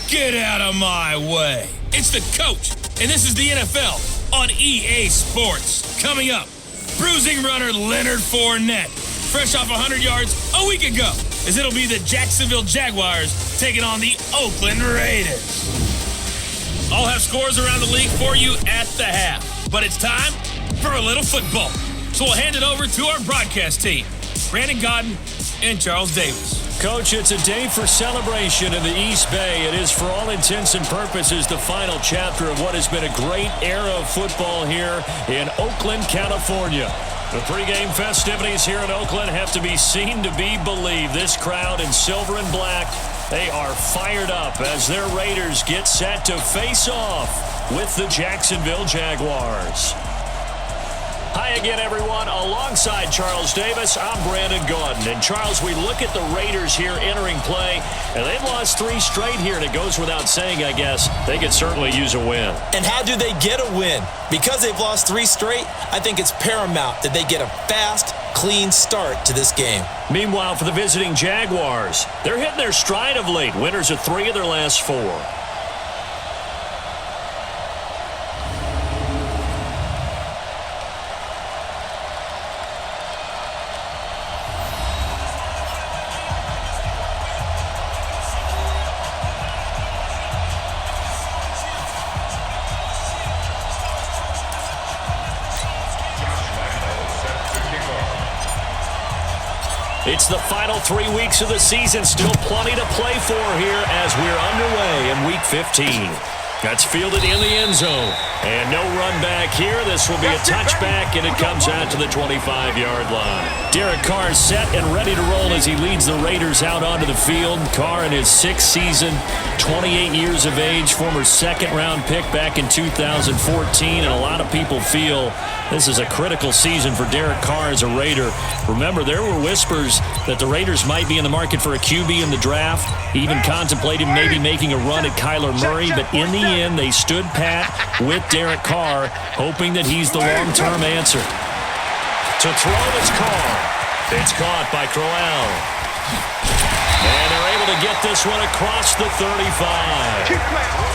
Get out of my way. It's the coach, and this is the NFL on EA Sports. Coming up, bruising runner Leonard Fournette, fresh off 100 yards a week ago, as it'll be the Jacksonville Jaguars taking on the Oakland Raiders. I'll have scores around the league for you at the half, but it's time for a little football. So we'll hand it over to our broadcast team, Brandon Godden and Charles Davis. Coach, it's a day for celebration in the East Bay. It is, for all intents and purposes, the final chapter of what has been a great era of football here in Oakland, California. The pregame festivities here in Oakland have to be seen to be believed. This crowd in silver and black, they are fired up as their Raiders get set to face off with the Jacksonville Jaguars. Hi again, everyone. Alongside Charles Davis, I'm Brandon Godden. And Charles, we look at the Raiders here entering play, and they've lost 3 straight here, and it goes without saying, I guess, they could certainly use a win. And how do they get a win? Because they've lost 3 straight, I think it's paramount that they get a fast, clean start to this game. Meanwhile, for the visiting Jaguars, they're hitting their stride of late. Winners of 3 of their last 4. It's the final 3 weeks of the season. Still plenty to play for here as we're underway in Week 15. That's fielded in the end zone. And no run back here. This will be a touchback, and it comes out to the 25-yard line. Derek Carr is set and ready to roll as he leads the Raiders out onto the field. Carr in his 6th season, 28 years of age, former second-round pick back in 2014, and a lot of people feel this is a critical season for Derek Carr as a Raider. Remember, there were whispers that the Raiders might be in the market for a QB in the draft. He even contemplated maybe making a run at Kyler Murray, but in the end, they stood pat with Derek Carr, hoping that he's the long-term answer. To throw, it's Carr. It's caught by Crowell. And they're able to get this one across the 35.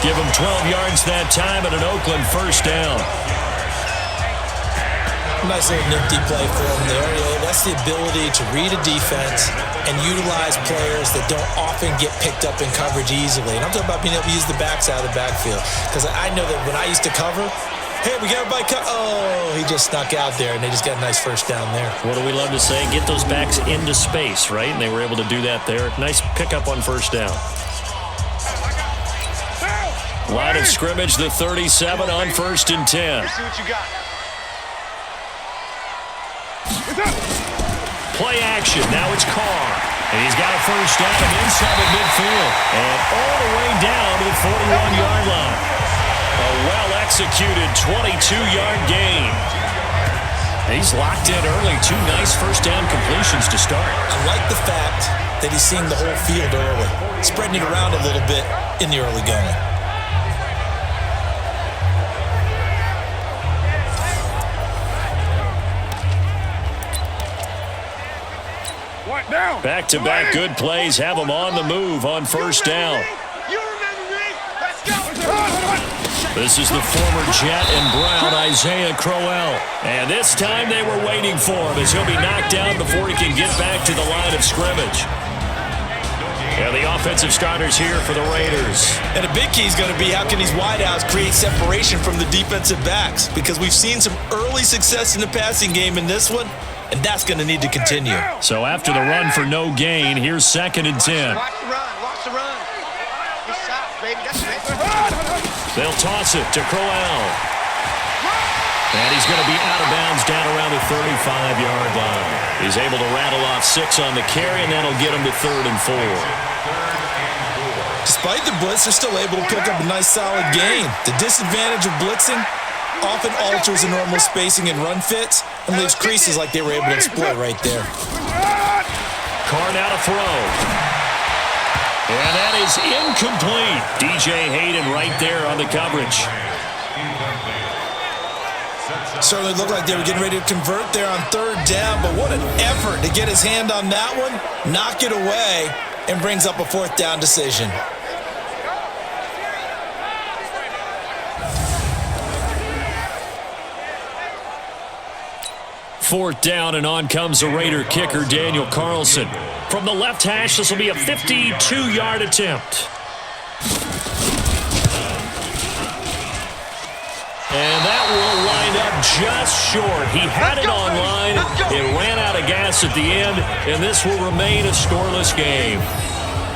Give him 12 yards that time and an Oakland first down. Nice little nifty play for him there. That's the ability to read a defense and utilize players that don't often get picked up in coverage easily. And I'm talking about being able to use the backside of the backfield. Because I know that when I used to cover, hey, we got everybody oh, he just snuck out there, and they just got a nice first down there. What do we love to say? Get those backs into space, right? And they were able to do that there. Nice pickup on first down. Line of scrimmage, the 37 on 1st and 10. Let's see what you got. Play action. Now it's Carr. And he's got a first down and inside the midfield. And all the way down to the 41-yard line. A well-executed 22-yard gain. He's locked in early. 2 nice first down completions to start. I like the fact that he's seeing the whole field early, spreading it around a little bit in the early going. Back-to-back good plays have him on the move on first down. This is the former Jet and Brown, Isaiah Crowell. And this time they were waiting for him as he'll be knocked down before he can get back to the line of scrimmage. And the offensive starters here for the Raiders. And a big key is going to be how can these wideouts create separation from the defensive backs? Because we've seen some early success in the passing game in this one, and that's going to need to continue. So after the run for no gain, here's 2nd and 10. Watch the run. Watch the run. Good shot, baby. That's it. They'll toss it to Crowell. And he's going to be out of bounds down around the 35-yard line. He's able to rattle off 6 on the carry, and that'll get him to 3rd and 4. Despite the blitz, they're still able to pick up a nice solid gain. The disadvantage of blitzing often alters the normal spacing and run fits and leaves creases like they were able to exploit right there. Carr now to throw. And that is incomplete. DJ Hayden right there on the coverage. Certainly looked like they were getting ready to convert there on 3rd down, but what an effort to get his hand on that one, knock it away, and brings up a 4th down decision. 4th down, and on comes the Raider kicker, Daniel Carlson. From the left hash, this will be a 52-yard attempt. And that will line up just short. He had it on line. It ran out of gas at the end, and this will remain a scoreless game.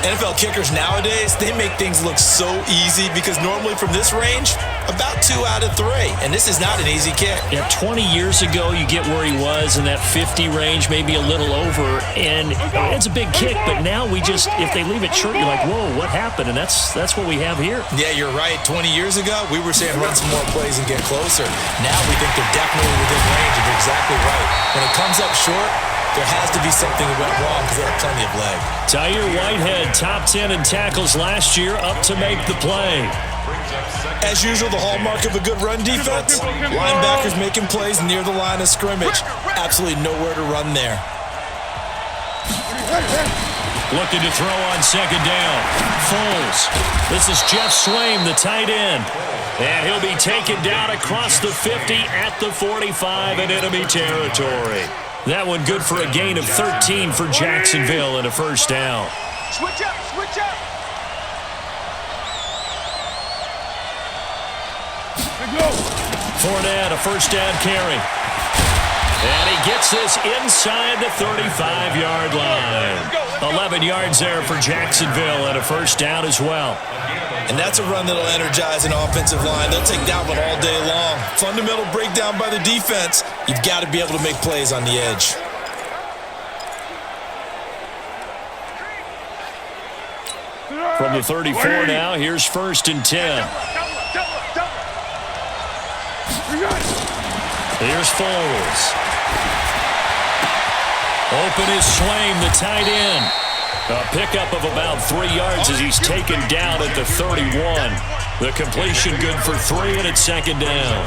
NFL kickers nowadays, they make things look so easy because normally from this range, about 2 out of 3. And this is not an easy kick. Yeah, 20 years ago, you get where he was in that 50 range, maybe a little over. And it's a big kick, but now we just, if they leave it short, you're like, whoa, what happened? And that's what we have here. Yeah, you're right. 20 years ago, we were saying run some more plays and get closer. Now we think they're definitely within range, and you're exactly right. When it comes up short, there has to be something that went wrong because they have plenty of leg. Tyre Whitehead, top 10 in tackles last year, up to make the play. As usual, the hallmark of a good run defense, linebackers making plays near the line of scrimmage. Absolutely nowhere to run there. Looking to throw on 2nd down. Foles. This is Jeff Swaim, the tight end. And he'll be taken down across the 50 at the 45 in enemy territory. That one good for a gain of 13 for Jacksonville and a 1st down. Switch up, switch up. Fournette, a 1st down carry. And he gets this inside the 35-yard line. 11 yards there for Jacksonville and a 1st down as well. And that's a run that'll energize an offensive line. They'll take that one all day long. Fundamental breakdown by the defense. You've got to be able to make plays on the edge. From the 34 now, here's 1st and 10. Here's Foles. Open is Swaim, the tight end. A pickup of about 3 yards as he's taken down at the 31. The completion good for 3, and it's 2nd down.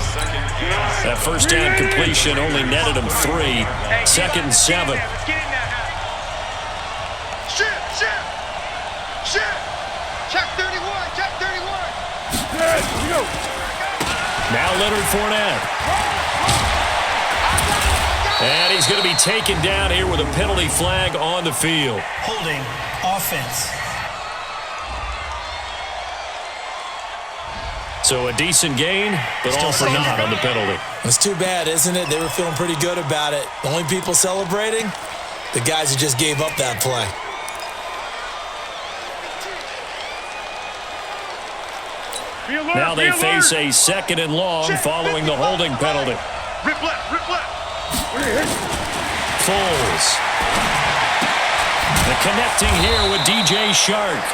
That 1st down completion only netted him 3. 2nd and 7. Check 31, check 31. Now Leonard Fournette. And he's going to be taken down here with a penalty flag on the field. Holding offense. So a decent gain, but all for naught on the penalty. It's too bad, isn't it? They were feeling pretty good about it. The only people celebrating, the guys who just gave up that play. Now they face a 2nd and long following the holding penalty. Rip left, rip left. Foles. And connecting here with DJ Shark.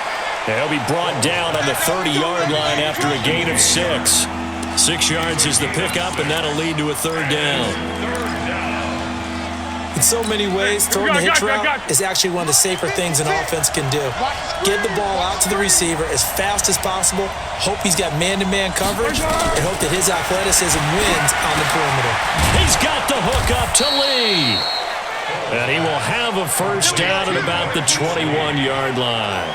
He'll be brought down on the 30-yard line after a gain of 6. 6 yards is the pickup, and that'll lead to a 3rd down. In so many ways, throwing the hitch route is actually one of the safer things an offense can do. Get the ball out to the receiver as fast as possible, hope he's got man-to-man coverage, and hope that his athleticism wins on the perimeter. He's got the hook up to Lee. And he will have a 1st down at about the 21-yard line.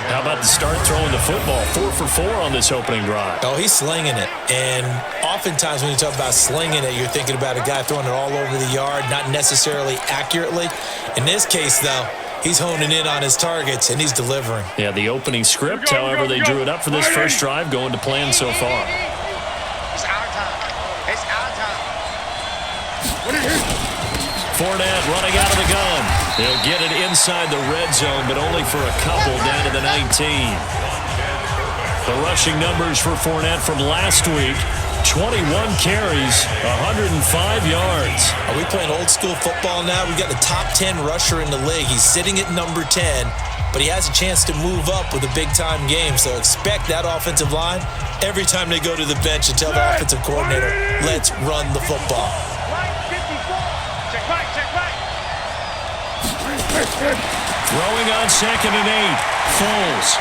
How about the start throwing the football? 4 for 4 on this opening drive. Oh, he's slinging it. And oftentimes when you talk about slinging it, you're thinking about a guy throwing it all over the yard, not necessarily accurately. In this case, though, he's honing in on his targets, and he's delivering. Yeah, the opening script, however, they drew it up for this first drive, going to plan so far. It's our time. It's our time. Fournette running out of the gun. He'll get it inside the red zone, but only for a couple down to the 19. The rushing numbers for Fournette from last week, 21 carries, 105 yards. Are we playing old school football now? We got the top 10 rusher in the league. He's sitting at number 10, but he has a chance to move up with a big-time game, so expect that offensive line every time they go to the bench and tell the offensive coordinator, let's run the football. Throwing on 2nd and 8. Foles.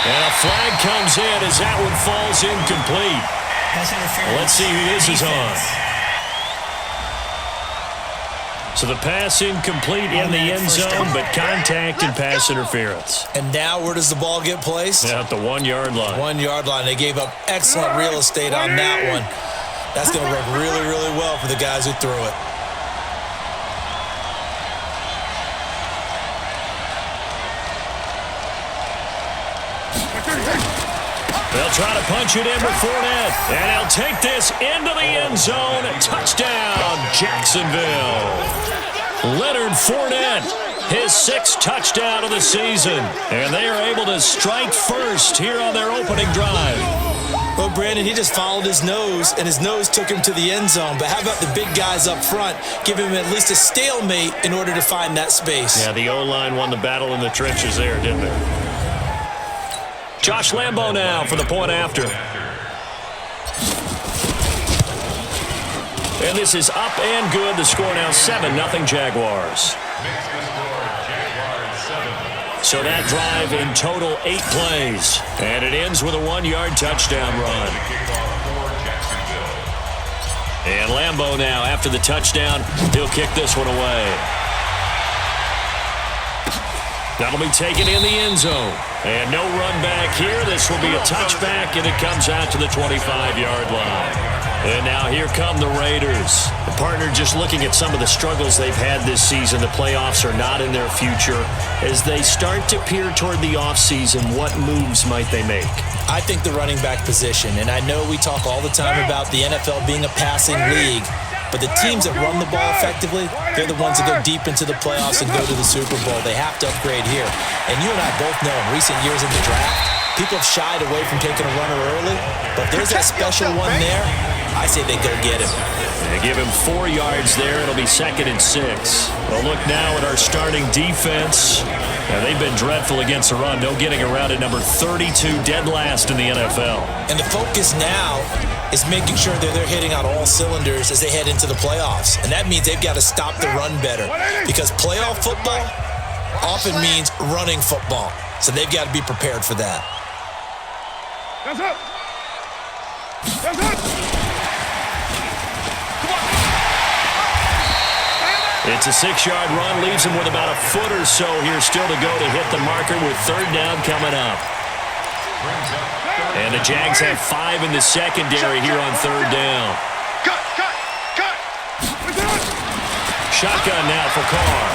And a flag comes in as that one falls incomplete. Let's see who this is on. So the pass incomplete in the end zone, but contact and pass interference. And now where does the ball get placed? At the 1-yard line. 1-yard line. They gave up excellent real estate on that one. That's going to work really, really well for the guys who throw it. They'll try to punch it in with Fournette. And he'll take this into the end zone. Touchdown, Jacksonville. Leonard Fournette, his 6th touchdown of the season. And they are able to strike first here on their opening drive. Well, Brandon, he just followed his nose, and his nose took him to the end zone. But how about the big guys up front? Give him at least a stalemate in order to find that space. Yeah, the O-line won the battle in the trenches there, didn't it? Josh Lambo now for the point after. And this is up and good. The score now 7-0 Jaguars. So that drive in total 8 plays. And it ends with a 1-yard touchdown run. And Lambo now, after the touchdown, he'll kick this one away. That'll be taken in the end zone. And no run back here. This will be a touchback, and it comes out to the 25-yard line. And now here come the Raiders. The partner just looking at some of the struggles they've had this season. The playoffs are not in their future. As they start to peer toward the offseason, what moves might they make? I think the running back position, and I know we talk all the time about the NFL being a passing league, but the teams that run the ball effectively, they're the ones that go deep into the playoffs and go to the Super Bowl. They have to upgrade here. And you and I both know in recent years in the draft, people have shied away from taking a runner early, but there's that special one there. I say they go get him. They give him 4 yards there. It'll be 2nd and 6. Well, look now at our starting defense. Now, they've been dreadful against the run. No getting around at number 32, dead last in the NFL. And the focus now is making sure that they're hitting on all cylinders as they head into the playoffs. And that means they've got to stop the run better, because playoff football often means running football. So they've got to be prepared for that. That's up. That's up. It's a 6-yard run, leaves him with about a foot or so here still to go to hit the marker with 3rd down coming up. And the Jags have 5 in the secondary here on 3rd down. Cut. Shotgun now for Carr.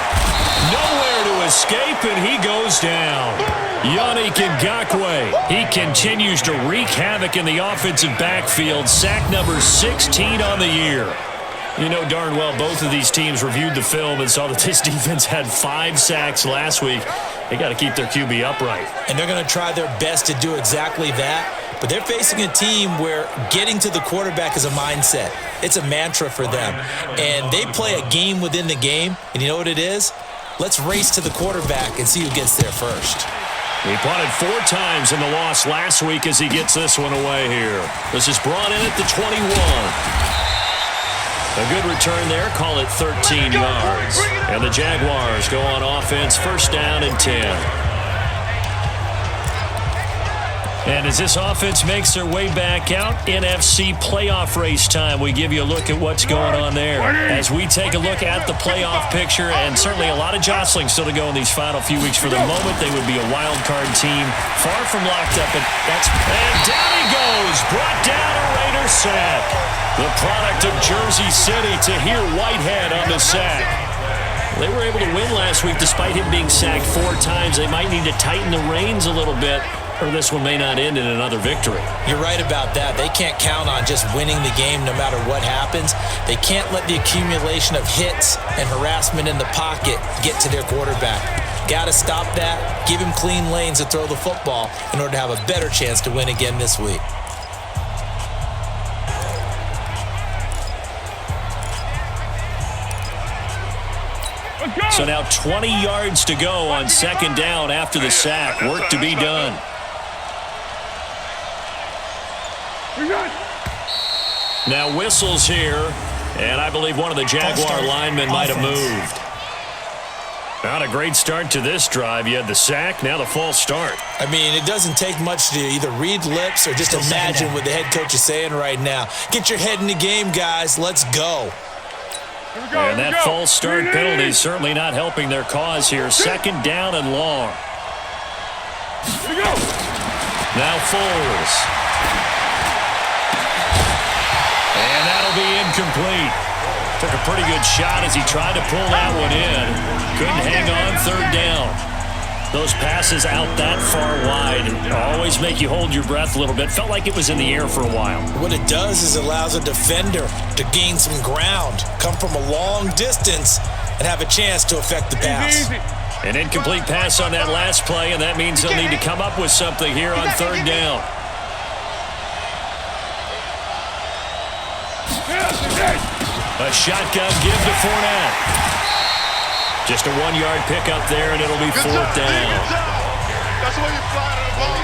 Nowhere to escape, and he goes down. Yannick Ngakoue. He continues to wreak havoc in the offensive backfield. Sack number 16 on the year. You know darn well both of these teams reviewed the film and saw that this defense had 5 sacks last week. They got to keep their QB upright. And they're going to try their best to do exactly that. But they're facing a team where getting to the quarterback is a mindset. It's a mantra for them. And they play a game within the game. And you know what it is? Let's race to the quarterback and see who gets there first. He punted 4 times in the loss last week as he gets this one away here. This is brought in at the 21. A good return there, call it 13 yards. And the Jaguars go on offense, 1st down and 10. And as this offense makes their way back out, NFC playoff race time, we give you a look at what's going on there. As we take a look at the playoff picture, and certainly a lot of jostling still to go in these final few weeks. For the moment, they would be a wild card team, far from locked up. And down he goes, brought down a Raider sack. The product of Jersey City, Tahir Whitehead on the sack. They were able to win last week despite him being sacked 4 times. They might need to tighten the reins a little bit, or this one may not end in another victory. You're right about that. They can't count on just winning the game no matter what happens. They can't let the accumulation of hits and harassment in the pocket get to their quarterback. Got to stop that, give him clean lanes to throw the football in order to have a better chance to win again this week. So now 20 yards to go on 2nd down after the sack. Work to be done. Now whistles here, and I believe one of the Jaguar linemen might have moved. Not a great start to this drive. You had the sack, now the false start. I mean, it doesn't take much to either read lips or just imagine what the head coach is saying right now. Get your head in the game, guys. Let's go. And that false start penalty is certainly not helping their cause here. 2nd down and long. Now Foles. And that'll be incomplete. Took a pretty good shot as he tried to pull that one in. Couldn't hang on third down. Those passes out that far wide always make you hold your breath a little bit. Felt like it was in the air for a while. What it does is it allows a defender to gain some ground, come from a long distance, and have a chance to affect the pass. An incomplete pass on that last play, and that means they'll need to come up with something here on third down. A shotgun give to Fournette. Just a 1-yard pickup there, and it'll be fourth down. That's why you fly to the ball.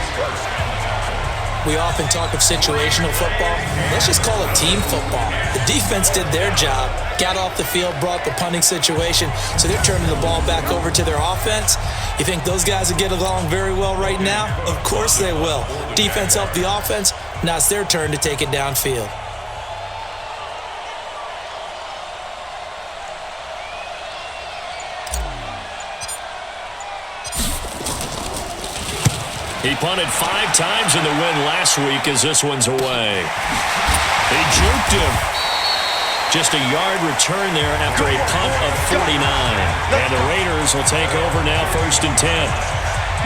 We often talk of situational football. Let's just call it team football. The defense did their job, got off the field, brought the punting situation, so they're turning the ball back over to their offense. You think those guys will get along very well right now? Of course they will. Defense helped the offense. Now it's their turn to take it downfield. He punted 5 times in the win last week as this one's away. He juked him. Just a yard return there after a punt of 49. And the Raiders will take over now 1st and 10.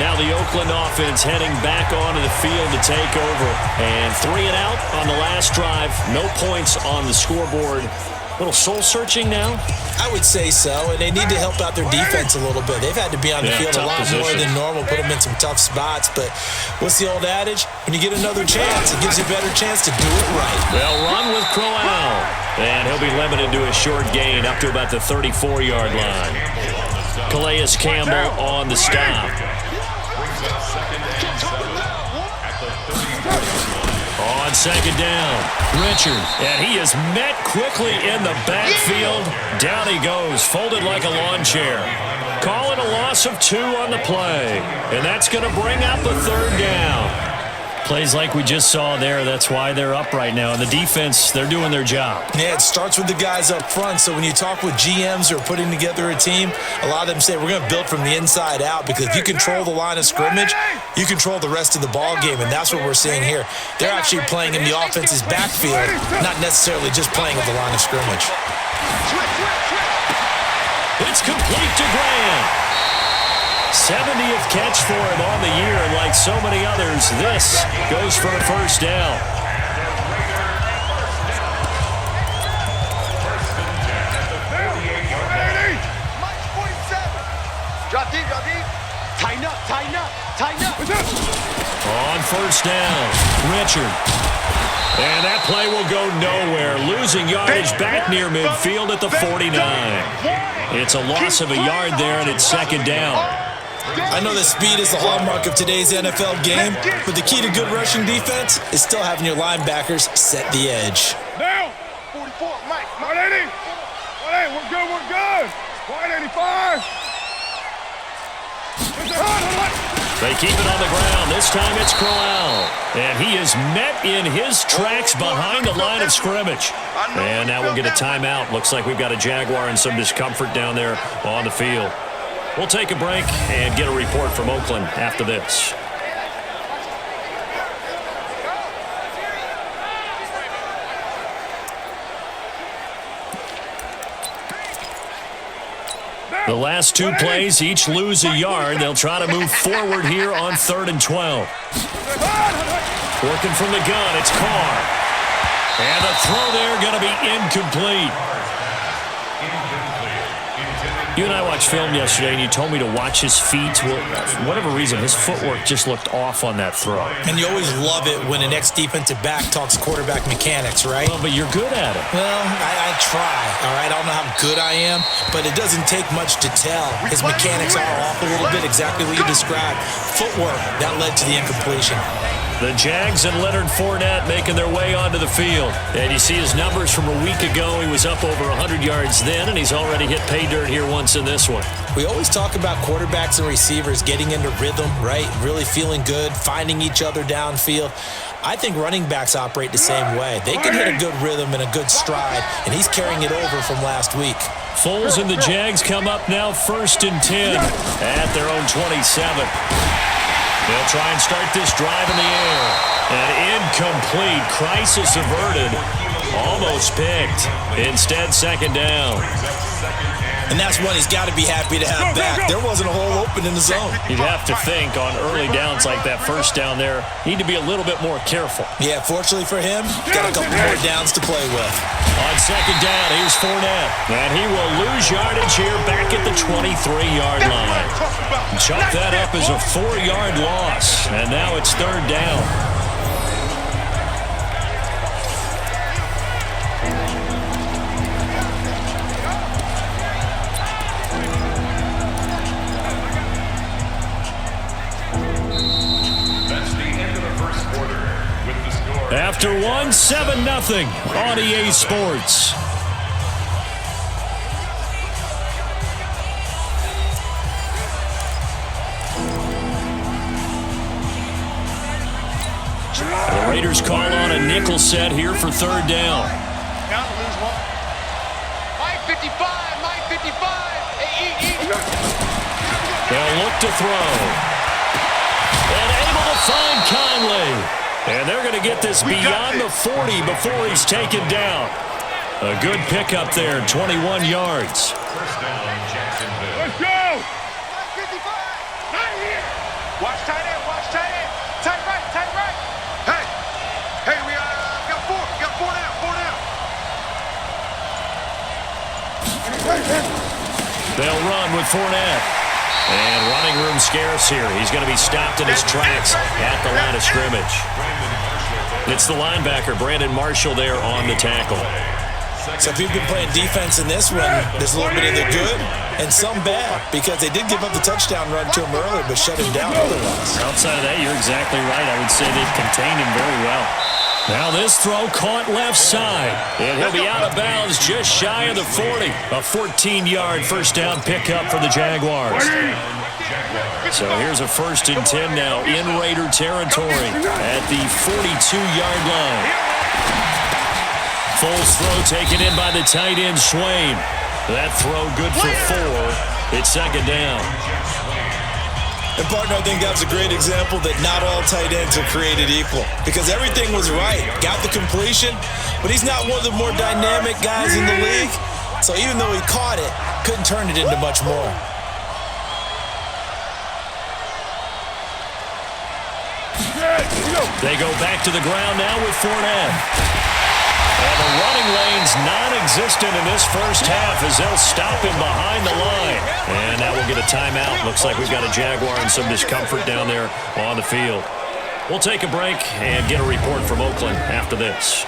Now the Oakland offense heading back onto the field to take over. And 3 and out on the last drive. No points on the scoreboard. A little soul-searching now? I would say so, and they need to help out their defense a little bit. They've had to be on the field a lot more than normal, put them in some tough spots. But what's the old adage? When you get another chance, it gives you a better chance to do it right. They'll run with Crowell. And he'll be limited to a short gain up to about the 34-yard line. Calais Campbell on the stop. On second down, Richard, and he is met quickly in the backfield. Down he goes, folded like a lawn chair. Call it a loss of 2 on the play, and that's going to bring up a third down. Plays like we just saw there, that's why they're up right now. And the defense, they're doing their job. Yeah, it starts with the guys up front. So when you talk with GMs who are putting together a team, a lot of them say we're going to build from the inside out, because if you control the line of scrimmage, you control the rest of the ball game, and that's what we're seeing here. They're actually playing in the offense's backfield, not necessarily just playing at the line of scrimmage. It's complete to Graham. 70th catch for him on the year, and like so many others, this goes for a first down. Drop deep, drop deep. Tighten up, tighten up, tighten up. On first down, Richard. And that play will go nowhere. Losing yardage back near midfield at the 49. It's a loss of a yard there, and it's second down. I know that speed is the hallmark of today's NFL game, but the key to good rushing defense is still having your linebackers set the edge. Now, 44, Mike. 180. 180, we're good, we're good. 185. They keep it on the ground. This time it's Crowell. And he is met in his tracks behind the line of scrimmage. And now we'll get a timeout. Looks like we've got a Jaguar and some discomfort down there on the field. We'll take a break and get a report from Oakland after this. The last 2 plays each lose a yard. They'll try to move forward here on 3rd and 12. Working from the gun, it's Carr. And the throw there going to be incomplete. You and I watched film yesterday, and you told me to watch his feet. Well, for whatever reason, his footwork just looked off on that throw. And you always love it when an ex-defensive back talks quarterback mechanics, right? Well, but you're good at it. Well, I try, all right? I don't know how good I am, but it doesn't take much to tell. His mechanics are off a little bit, exactly what you described. Footwork, that led to the incompletion. The Jags and Leonard Fournette making their way onto the field. And you see his numbers from a week ago. He was up over 100 yards then, and he's already hit pay dirt here once in this one. We always talk about quarterbacks and receivers getting into rhythm, right? Really feeling good, finding each other downfield. I think running backs operate the same way. They can hit a good rhythm and a good stride, and he's carrying it over from last week. Foles and the Jags come up now 1st and 10 at their own 27. They'll try and start this drive in the air. And incomplete. Crisis averted Almost picked. Instead, second down. And that's one he's got to be happy to have back. There wasn't a hole open in the zone. You'd have to think on early downs like that first down there, need to be a little bit more careful. Yeah, fortunately for him, got a couple more downs to play with. On second down, here's Fournette. And he will lose yardage here back at the 23-yard line. Chalk that up as a 4-yard loss. And now it's third down. After one, 7-0 on EA Sports. The Raiders call on a nickel set here for third down. Count, lose one. Mike 55, Mike 55. Hey, They'll look to throw. And able to find Conley. And they're going to get this beyond the 40 before he's taken down. A good pickup there, 21 yards. Let's go! 55. Not here. Watch tight end, watch tight end. Tight right, tight right. Hey, we got four. We got four down. They'll run with Fournette. And running room scarce here. He's going to be stopped in his tracks at the line of scrimmage. It's the linebacker, Brandon Marshall, there on the tackle. So if you've been playing defense in this one, there's a little bit of the good and some bad, because they did give up the touchdown run to him earlier, but shut him down otherwise. Outside of that, you're exactly right. I would say they've contained him very well. Now this throw caught left side, and he'll be out of bounds just shy of the 40. A 14-yard first down pickup for the Jaguars. So here's a 1st and 10 now in Raider territory at the 42-yard line. Foles throw taken in by the tight end Swain. That throw good for 4. It's second down. And, partner, I think that's a great example that not all tight ends are created equal, because everything was right. Got the completion, but he's not one of the more dynamic guys in the league. So even though he caught it, couldn't turn it into much more. They go back to the ground now with Fournette. And the running lane's non-existent in this first half as they'll stop him behind the line. And now we'll get a timeout. Looks like we've got a Jaguar and some discomfort down there on the field. We'll take a break and get a report from Oakland after this.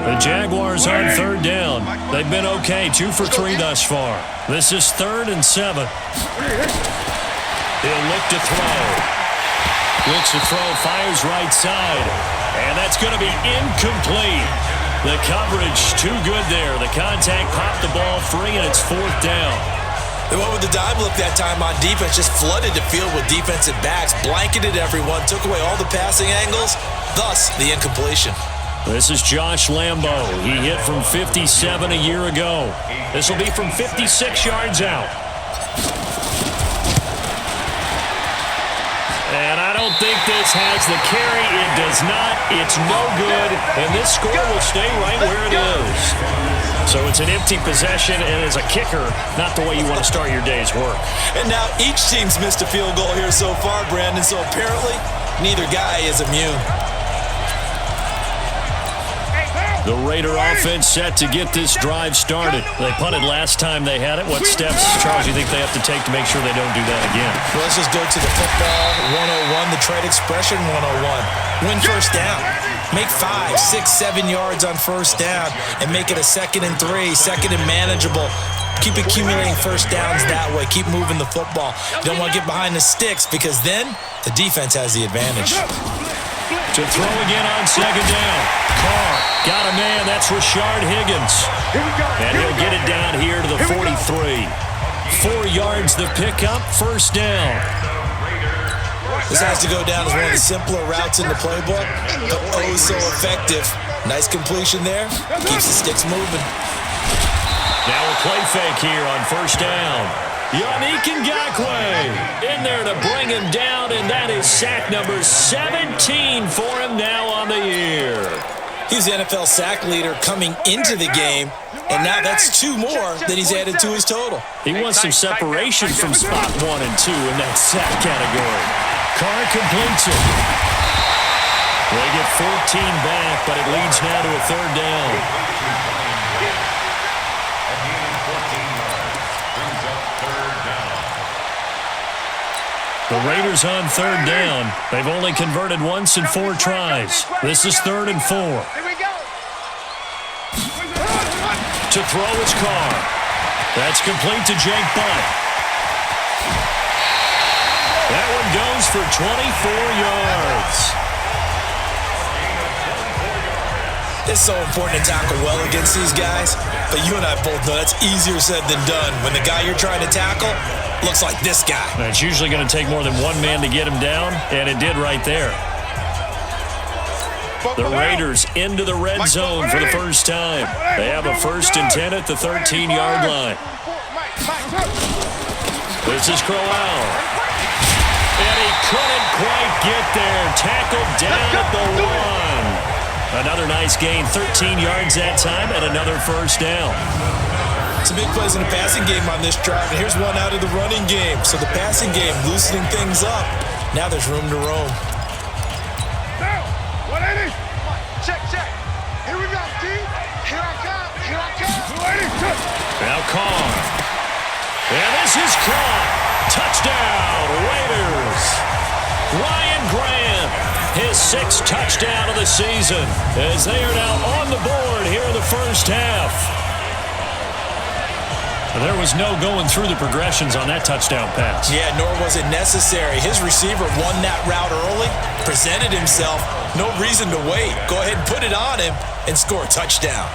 The Jaguars on third down. They've been okay, 2 for 3 thus far. This is 3rd and 7. He'll look to throw. Looks to throw, fires right side. And that's going to be incomplete. The coverage too good there. The contact popped the ball free, and it's 4th down. They went with the dive look that time on defense, just flooded the field with defensive backs, blanketed everyone, took away all the passing angles, thus the incompletion. This is Josh Lambo. He hit from 57 a year ago. This will be from 56 yards out. And I don't think this has the carry. It does not. It's no good. And this score will stay right where it is. So it's an empty possession, and as a kicker, not the way you want to start your day's work. And now each team's missed a field goal here so far, Brandon, so apparently neither guy is immune. The Raider offense set to get this drive started. They punted last time they had it. What steps, Charles, do you think they have to take to make sure they don't do that again? Well, let's just go to the football 101, the trade expression 101. Win first down. Make 5, 6, 7 yards on first down and make it a 2nd and 3, 2nd and manageable. Keep accumulating first downs that way. Keep moving the football. You don't want to get behind the sticks because then the defense has the advantage. To throw again on second down. Carr got a man. That's Rashard Higgins. And he'll get it down here to the 43. 4 yards the pickup. First down. This has to go down as one of the simpler routes in the playbook, but oh so effective. Nice completion there. Keeps the sticks moving. Now a play fake here on first down. Yannick Ngakoue in there to bring him down, and that is sack number 17 for him now on the year. He's the NFL sack leader coming into the game, and now that's 2 more that he's added to his total. He wants some separation from spot 1 and 2 in that sack category. Carr completes it. They get 14 back, but it leads now to a third down. The Raiders on third down. They've only converted once in 4 tries. This is 3rd and 4. Here we go. To throw his Carr. That's complete to Jake Butt. That one goes for 24 yards. It's so important to tackle well against these guys, but you and I both know that's easier said than done when the guy you're trying to tackle looks like this guy. It's usually going to take more than one man to get him down, and it did right there. The Raiders into the red zone for the first time. They have a 1st and 10 at the 13-yard line. This is Crowell. And he couldn't quite get there. Tackled down at the 1. Another nice gain, 13 yards that time, and another first down. Some big plays in the passing game on this drive, and here's one out of the running game. So the passing game loosening things up. Now there's room to roam. Down. 180. Check, check. Here we go, D. Here I come. Here I come. 280. Check. Now Carr. And this is caught. Touchdown, Raiders. Ryan Grant, his 6th touchdown of the season, as they are now on the board here in the first half. There was no going through the progressions on that touchdown pass. Yeah, nor was it necessary. His receiver won that route early, presented himself. No reason to wait. Go ahead and put it on him and score a touchdown.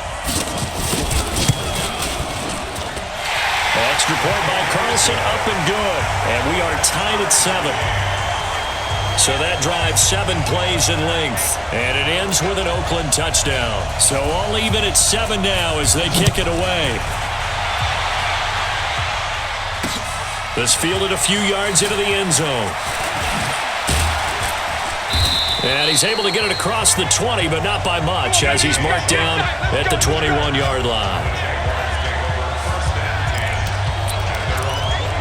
Extra point by Carlson, up and good. And we are tied at 7. So that drives 7 plays in length. And it ends with an Oakland touchdown. So all even at 7 now as they kick it away. This fielded a few yards into the end zone. And he's able to get it across the 20, but not by much, as he's marked down at the 21-yard line.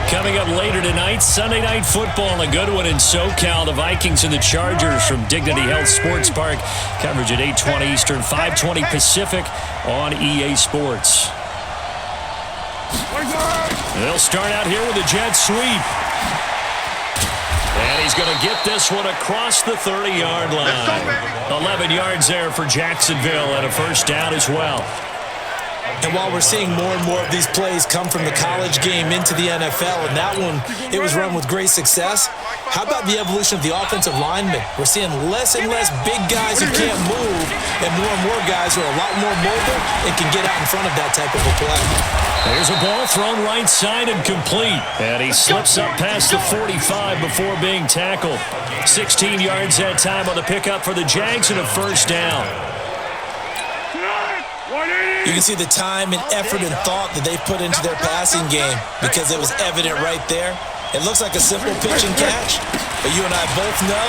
Coming up later tonight, Sunday Night Football, a good one in SoCal. The Vikings and the Chargers from Dignity Health Sports Park. Coverage at 8:20 Eastern, 5:20 Pacific on EA Sports. They'll start out here with a jet sweep. And he's going to get this one across the 30-yard line. 11 yards there for Jacksonville and a first down as well. And while we're seeing more and more of these plays come from the college game into the NFL, and that one, it was run with great success, how about the evolution of the offensive linemen? We're seeing less and less big guys who can't move, and more guys who are a lot more mobile and can get out in front of that type of a play. There's a ball thrown right side and complete. And he slips up past the 45 before being tackled. 16 yards that time on the pickup for the Jags and a first down. You can see the time and effort and thought that they put into their passing game because it was evident right there. It looks like a simple pitch and catch, but you and I both know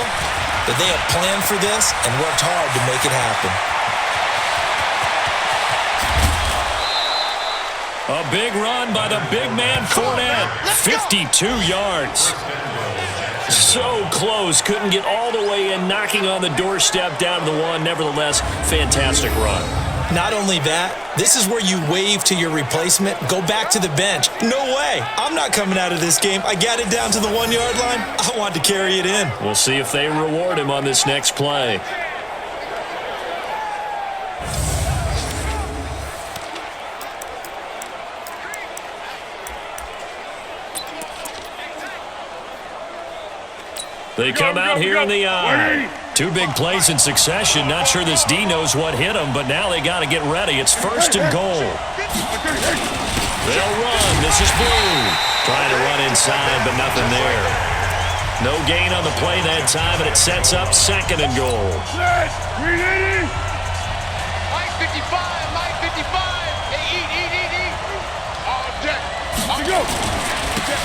that they have planned for this and worked hard to make it happen. A big run by the big man Fournette, 52 yards. So close, couldn't get all the way in, knocking on the doorstep down to the 1. Nevertheless, fantastic run. Not only that, this is where you wave to your replacement, go back to the bench. No way, I'm not coming out of this game. I got it down to the 1-yard line. I wanted to carry it in. We'll see if they reward him on this next play. They come out here in the eye. 2 big plays in succession. Not sure this D knows what hit him, but now they got to get ready. It's 1st and goal. They'll run. This is Blue. Trying to run inside, but nothing there. No gain on the play that time, and it sets up 2nd and goal. Mike 55, Mike 55. Hey, eat.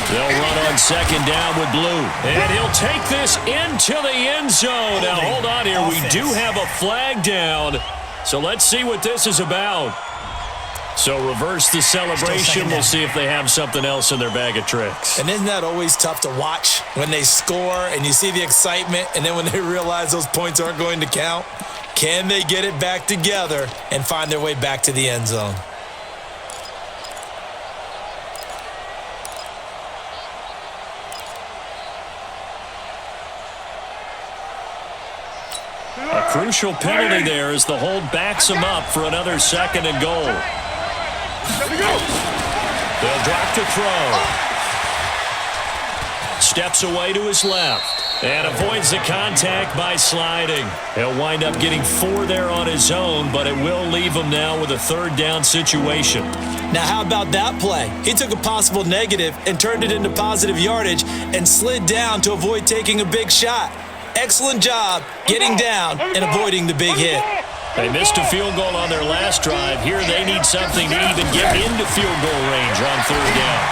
They'll run on second down with Blue. And he'll take this into the end zone. Now, hold on here. We do have a flag down. So let's see what this is about. So reverse the celebration. We'll see if they have something else in their bag of tricks. And isn't that always tough to watch when they score and you see the excitement, and then when they realize those points aren't going to count? Can they get it back together and find their way back to the end zone? A crucial penalty there as the hold backs them up for another second and goal. They'll drop to throw. Steps away to his left and avoids the contact by sliding. He'll wind up getting 4 there on his own, but it will leave him now with a third down situation. Now, how about that play? He took a possible negative and turned it into positive yardage and slid down to avoid taking a big shot. Excellent job getting down and avoiding the big hit. They missed a field goal on their last drive. Here they need something to even get into field goal range on third down.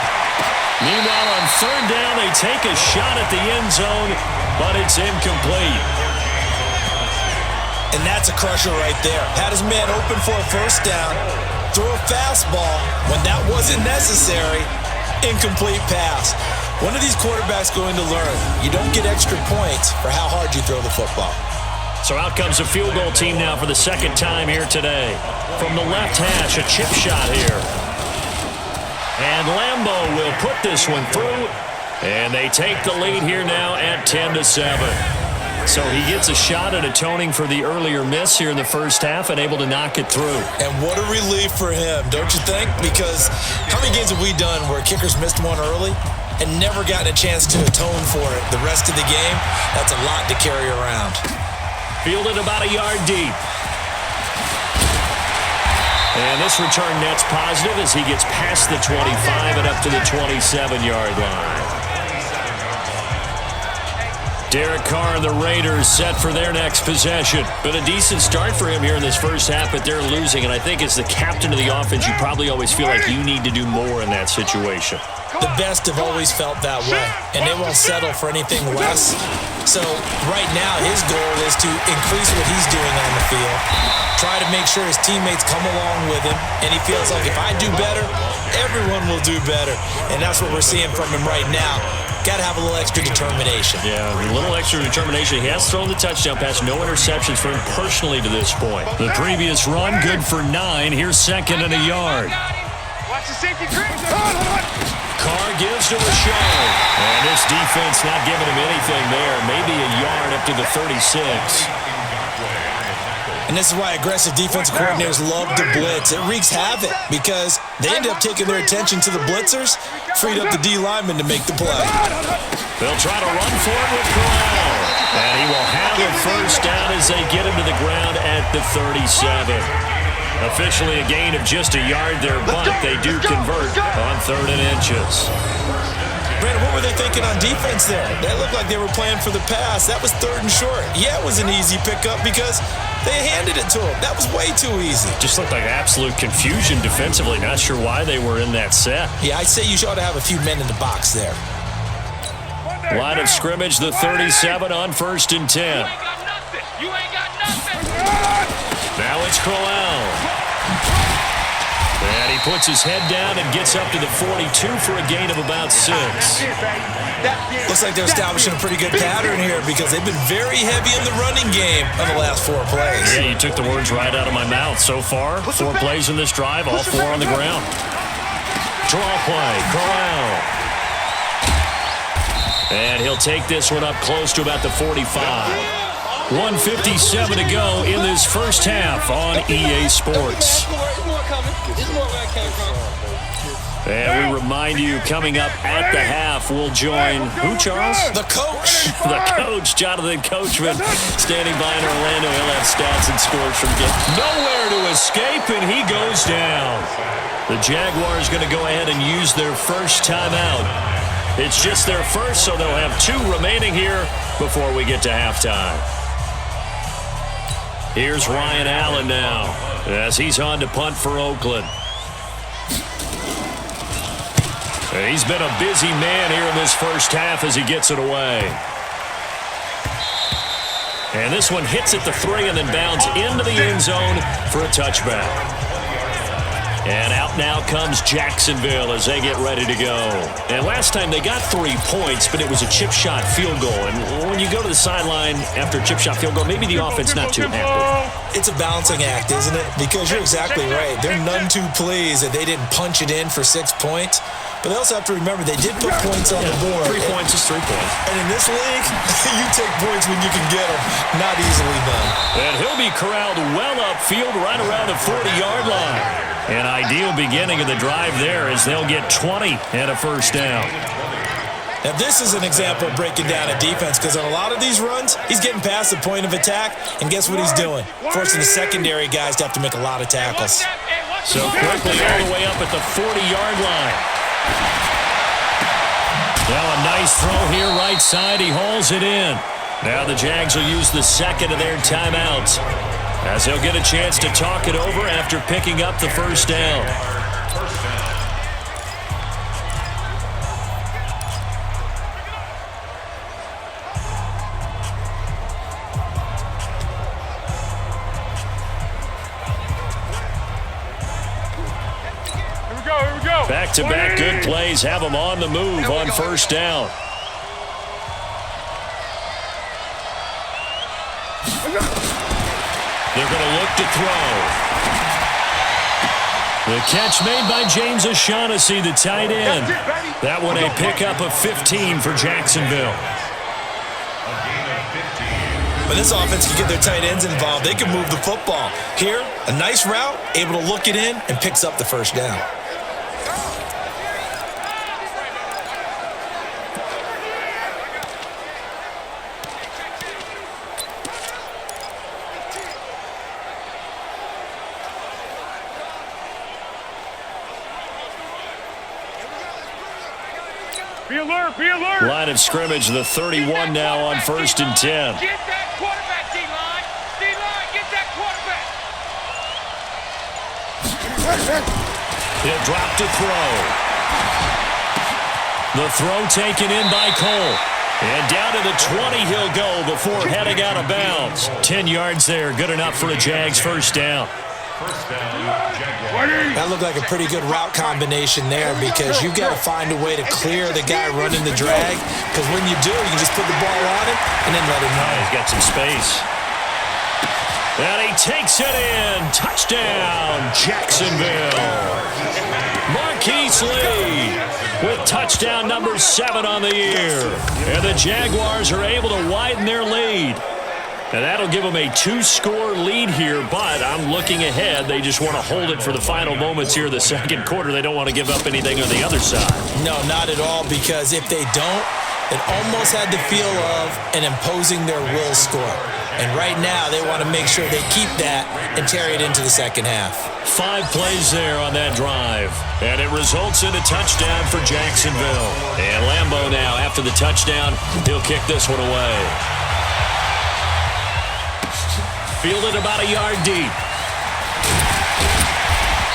Meanwhile, on third down, they take a shot at the end zone, but it's incomplete. And that's a crusher right there. Had his man open for a first down, throw a fastball when that wasn't necessary, incomplete pass. One of these quarterbacks going to learn, you don't get extra points for how hard you throw the football. So out comes a field goal team now for the second time here today. From the left hash, a chip shot here. And Lambeau will put this one through. And they take the lead here now at 10-7. So he gets a shot at atoning for the earlier miss here in the first half and able to knock it through. And what a relief for him, don't you think? Because how many games have we done where kickers missed one early and never gotten a chance to atone for it the rest of the game? That's a lot to carry around. Fielded about a yard deep. And this return net's positive as he gets past the 25 and up to the 27-yard line. Derek Carr and the Raiders set for their next possession. Been a decent start for him here in this first half, but they're losing. And I think as the captain of the offense, you probably always feel like you need to do more in that situation. The best have always felt that way, and they won't settle for anything less. So right now, his goal is to increase what he's doing on the field, try to make sure his teammates come along with him, and he feels like if I do better, everyone will do better. And that's what we're seeing from him right now. Got to have a little extra determination. Yeah, a little extra determination. He has thrown the touchdown pass. No interceptions for him personally to this point. The previous run, good for 9. Here's second and a yard. Watch the safety green. Carr gives to Rashad. And this defense not giving him anything there. Maybe a yard up to the 36. And this is why aggressive defensive coordinators love to blitz. It wreaks havoc because they end up taking their attention to the blitzers, freed up the D lineman to make the play. They'll try to run for it with Corral. And he will have a first down as they get him to the ground at the 37. Officially a gain of just a yard there, but they do convert on 3rd and inches. Brandon, what were they thinking on defense there? They looked like they were playing for the pass. That was 3rd and short. Yeah, it was an easy pickup because they handed it to him. That was way too easy. Just looked like absolute confusion defensively. Not sure why they were in that set. Yeah, I'd say you ought to have a few men in the box there. Line of scrimmage, the 37 on 1st and 10. You ain't got nothing. Now it's Crowell. And he puts his head down and gets up to the 42 for a gain of about 6. Looks like they're establishing a pretty good pattern here because they've been very heavy in the running game on the last 4 plays. Yeah, you took the words right out of my mouth. So far, 4 plays in this drive, all 4 on the ground. Draw play, Crowell. And he'll take this one up close to about the 45. 1:57 to go in this first half on EA Sports. And we remind you, coming up at the half, we'll join who, Charles? The coach. The coach, Jonathan Coachman, standing by in Orlando. He'll have stats and scores from game. Nowhere to escape, and he goes down. The Jaguars going to go ahead and use their first timeout. It's just their first, so they'll have 2 remaining here before we get to halftime. Here's Ryan Allen now as he's on to punt for Oakland. He's been a busy man here in this first half as he gets it away. And this one hits at the 3 and then bounds into the end zone for a touchback. And out now comes Jacksonville as they get ready to go. And last time they got 3 points, but it was a chip shot field goal. And when you go to the sideline after a chip shot field goal, maybe the offense not too happy. It's a balancing act, isn't it? Because you're exactly right. They're none too pleased that they didn't punch it in for 6 points. But they also have to remember they did put points on the board. 3 points is 3 points. And in this league, you take points when you can get them. Not easily done. And he'll be corralled well upfield right around the 40-yard line. An ideal beginning of the drive there as they'll get 20 and a first down. Now, this is an example of breaking down a defense because on a lot of these runs, he's getting past the point of attack, and guess what he's doing? Forcing the secondary guys to have to make a lot of tackles. So quickly all the way up at the 40-yard line. Now a nice throw here right side. He hauls it in. Now the Jags will use the second of their timeouts as they'll get a chance to talk it over after picking up the first down. Back-to-back good plays have them on the move on first down. They're going to look to throw. The catch made by James O'Shaughnessy, the tight end. That one a pickup of 15 for Jacksonville. When this offense can get their tight ends involved, they can move the football. Here, a nice route, able to look it in, and picks up the first down. Be alert, be alert. Line of scrimmage, the 31 now on 1st and 10. Get that quarterback, D-line. D-line, get that quarterback. He'll drop to throw. The throw taken in by Cole. And down to the 20 he'll go before heading out of bounds. 10 yards there, good enough for a Jags first down. That looked like a pretty good route combination there because you've got to find a way to clear the guy running the drag, because when you do, you can just put the ball on him and then let him know. He's got some space. And he takes it in. Touchdown, Jacksonville. Marquise Lee with touchdown number 7 on the year. And the Jaguars are able to widen their lead. And that'll give them a 2-score lead here, but I'm looking ahead. They just want to hold it for the final moments here of the second quarter. They don't want to give up anything on the other side. No, not at all, because if they don't, it almost had the feel of an imposing their will score. And right now, they want to make sure they keep that and carry it into the second half. 5 plays there on that drive. And it results in a touchdown for Jacksonville. And Lambeau now, after the touchdown, he'll kick this one away. Fielded about a yard deep.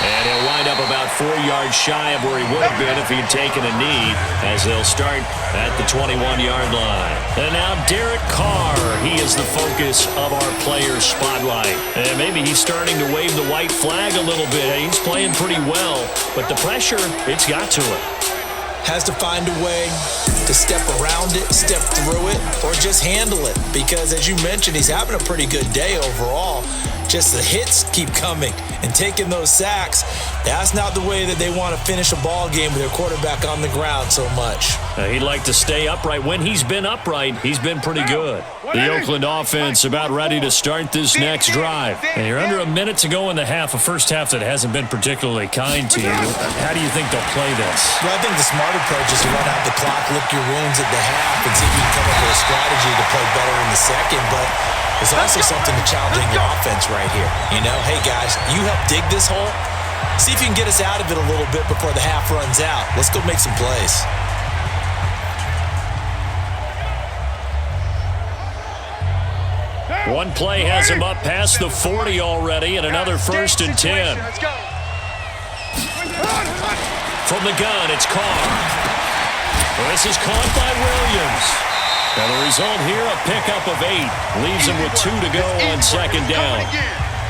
And he'll wind up about 4 yards shy of where he would have been if he'd taken a knee, as they'll start at the 21-yard line. And now Derek Carr, he is the focus of our player spotlight. And maybe he's starting to wave the white flag a little bit. He's playing pretty well, but the pressure, it's got to it. Has to find a way to step around it, step through it, or just handle it. Because as you mentioned, he's having a pretty good day overall. Just the hits keep coming and taking those sacks. That's not the way that they want to finish a ball game with their quarterback on the ground so much. He'd like to stay upright. When he's been upright, he's been pretty good. The Oakland offense about ready to start this next drive. And you're under a minute to go in the half, a first half that hasn't been particularly kind to you. How do you think they'll play this? Well, I think the smart approach is to run out the clock, lick your wounds at the half, and see if you can come up with a strategy to play better in the second. But there's also something to challenging your offense right here. You know, hey, guys, you help dig this hole. See if you can get us out of it a little bit before the half runs out. Let's go make some plays. One play has him up past the 40 already, and another 1st and 10. Let's go. From the gun, it's Carr. This is caught by Williams. And the result here, a pickup of 8. Leaves him with 2 to go on second down.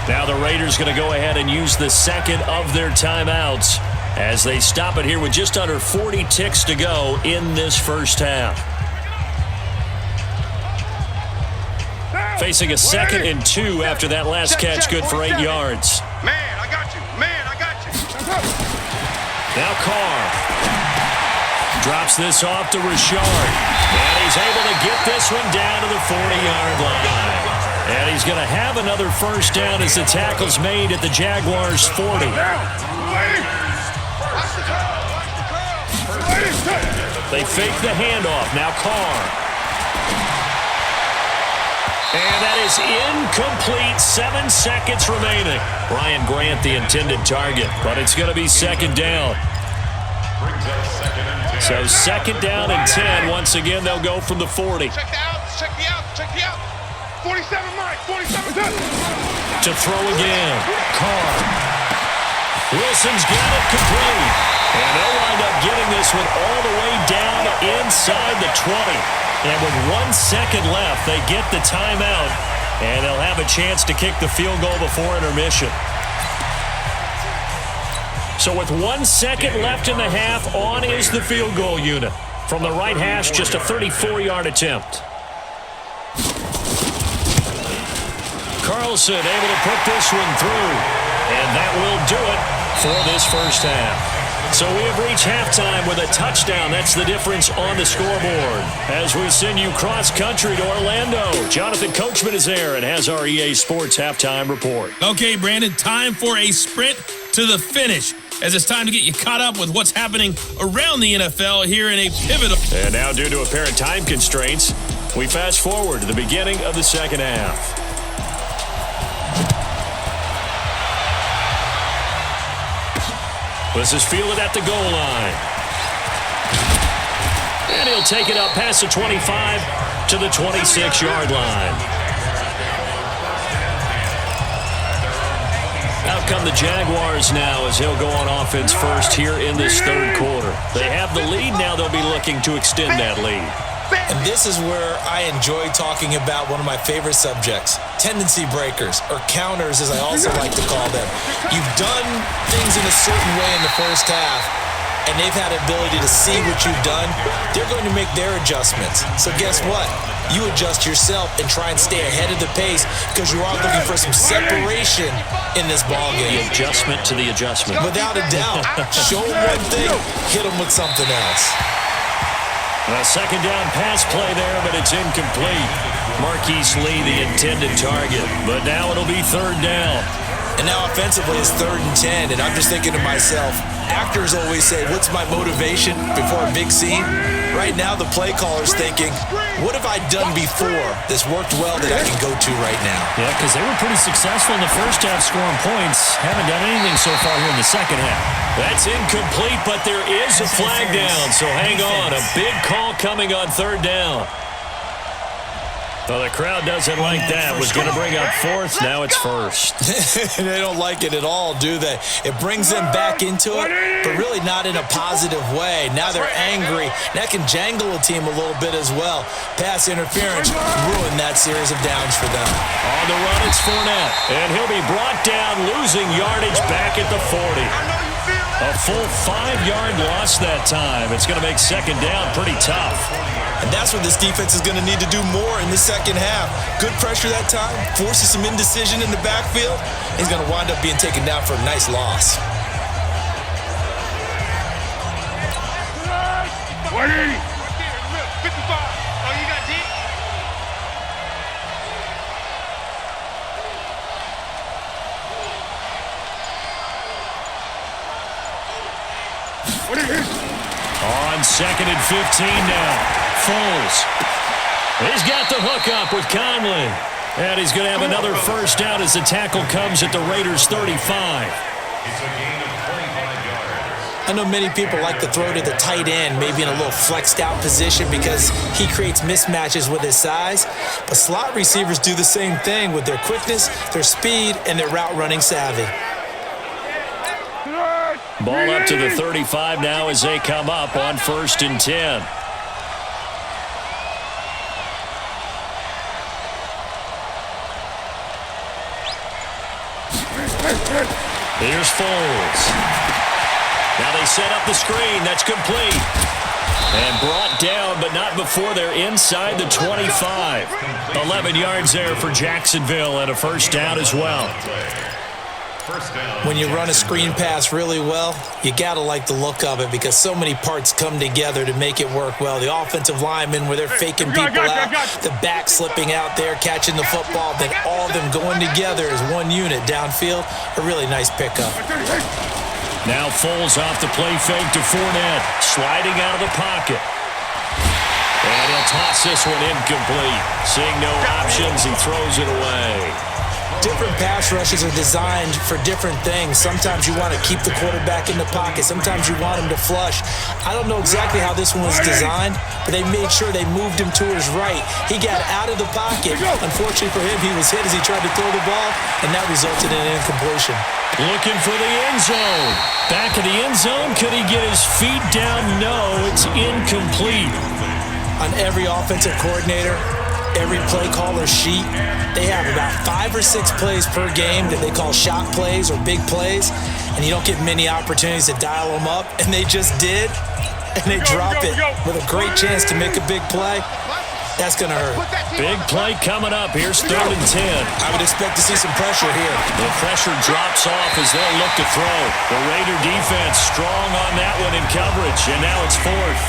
Now the Raiders going to go ahead and use the second of their timeouts as they stop it here with just under 40 ticks to go in this first half. Facing a 2nd and 2 after that last catch, good for 8 yards. Man, I got you. Man, I got you. Now Carr drops this off to Richard. And he's able to get this one down to the 40-yard line. And he's going to have another first down as the tackle's made at the Jaguars' 40. They fake the handoff. Now Carr. And that is incomplete. 7 seconds remaining. Ryan Grant, the intended target, but it's going to be second down. So second down and 10. Once again, they'll go from the 40. Check the out. Check the out. Check the out. 47, Mike. 47. To throw again. Carr. Wilson's got it complete. And they'll wind up getting this one all the way down inside the 20. And with 1 second left, they get the timeout, and they'll have a chance to kick the field goal before intermission. So with 1 second left in the half, on is the field goal unit. From the right hash, just a 34-yard attempt. Carlson able to put this one through, and that will do it for this first half. So we have reached halftime with a touchdown. That's the difference on the scoreboard. As we send you cross-country to Orlando, Jonathan Coachman is there and has our EA Sports halftime report. Okay, Brandon, time for a sprint to the finish, as it's time to get you caught up with what's happening around the NFL here in a pivotal... And now, due to apparent time constraints, we fast forward to the beginning of the second half. This is fielded at the goal line. And he'll take it up past the 25 to the 26-yard line. Out come the Jaguars now as he'll go on offense first here in this third quarter. They have the lead. Now they'll be looking to extend that lead. And this is where I enjoy talking about one of my favorite subjects, tendency breakers, or counters as I also like to call them. You've done things in a certain way in the first half, and they've had the ability to see what you've done. They're going to make their adjustments. So guess what? You adjust yourself and try and stay ahead of the pace because you are looking for some separation in this ballgame. The adjustment to the adjustment. Without a doubt. Show them one thing, hit them with something else. A second down pass play there, but it's incomplete. Marquise Lee, the intended target. But now it'll be third down. And now offensively it's 3rd and 10, and I'm just thinking to myself, actors always say, what's my motivation before a big scene? Right now the play caller's thinking, what have I done before that's worked well that I can go to right now? Yeah, because they were pretty successful in the first half scoring points. Haven't done anything so far here in the second half. That's incomplete, but there is a flag down, so hang on. A big call coming on third down. Well, the crowd doesn't like that. Was going to bring up 4th. Now it's 1st. They don't like it at all, do they? It brings them back into it, but really not in a positive way. Now they're angry. That can jangle a team a little bit as well. Pass interference ruined that series of downs for them. On the run, it's Fournette. And he'll be brought down, losing yardage back at the 40. A full 5-yard loss that time. It's going to make second down pretty tough. And that's what this defense is going to need to do more in the second half. Good pressure that time, forces some indecision in the backfield. He's going to wind up being taken down for a nice loss. 20. 55. Oh, you got deep? On 2nd and 15 now. Foles. He's got the hook up with Conley. And he's going to have another first down as the tackle comes at the Raiders' 35. I know many people like to throw to the tight end, maybe in a little flexed out position because he creates mismatches with his size. But slot receivers do the same thing with their quickness, their speed, and their route running savvy. Ball up to the 35 now as they come up on 1st and 10. Here's Foles. Now they set up the screen. That's complete. And brought down, but not before they're inside the 25. 11 yards there for Jacksonville and a first down as well. When you run a screen pass really well, you got to like the look of it because so many parts come together to make it work well. The offensive linemen, where they're faking people out, the back slipping out there, catching the football, then all of them going together as one unit downfield. A really nice pickup. Now Foles off the play fake to Fournette, sliding out of the pocket. And he'll toss this one incomplete. Seeing no options, he throws it away. Different pass rushes are designed for different things. Sometimes you want to keep the quarterback in the pocket. Sometimes you want him to flush. I don't know exactly how this one was designed, but they made sure they moved him to his right. He got out of the pocket. Unfortunately for him, he was hit as he tried to throw the ball, and that resulted in an incompletion. Looking for the end zone. Back of the end zone. Could he get his feet down? No, it's incomplete. On every offensive coordinator, every play caller sheet, they have about 5 or 6 plays per game that they call shot plays or big plays, and you don't get many opportunities to dial them up, and they just did, and they drop it with a great chance to make a big play. That's going to hurt. Big play coming up. Here's 3rd and 10. I would expect to see some pressure here. The pressure drops off as they'll look to throw. The Raider defense strong on that one in coverage, and now it's 4th.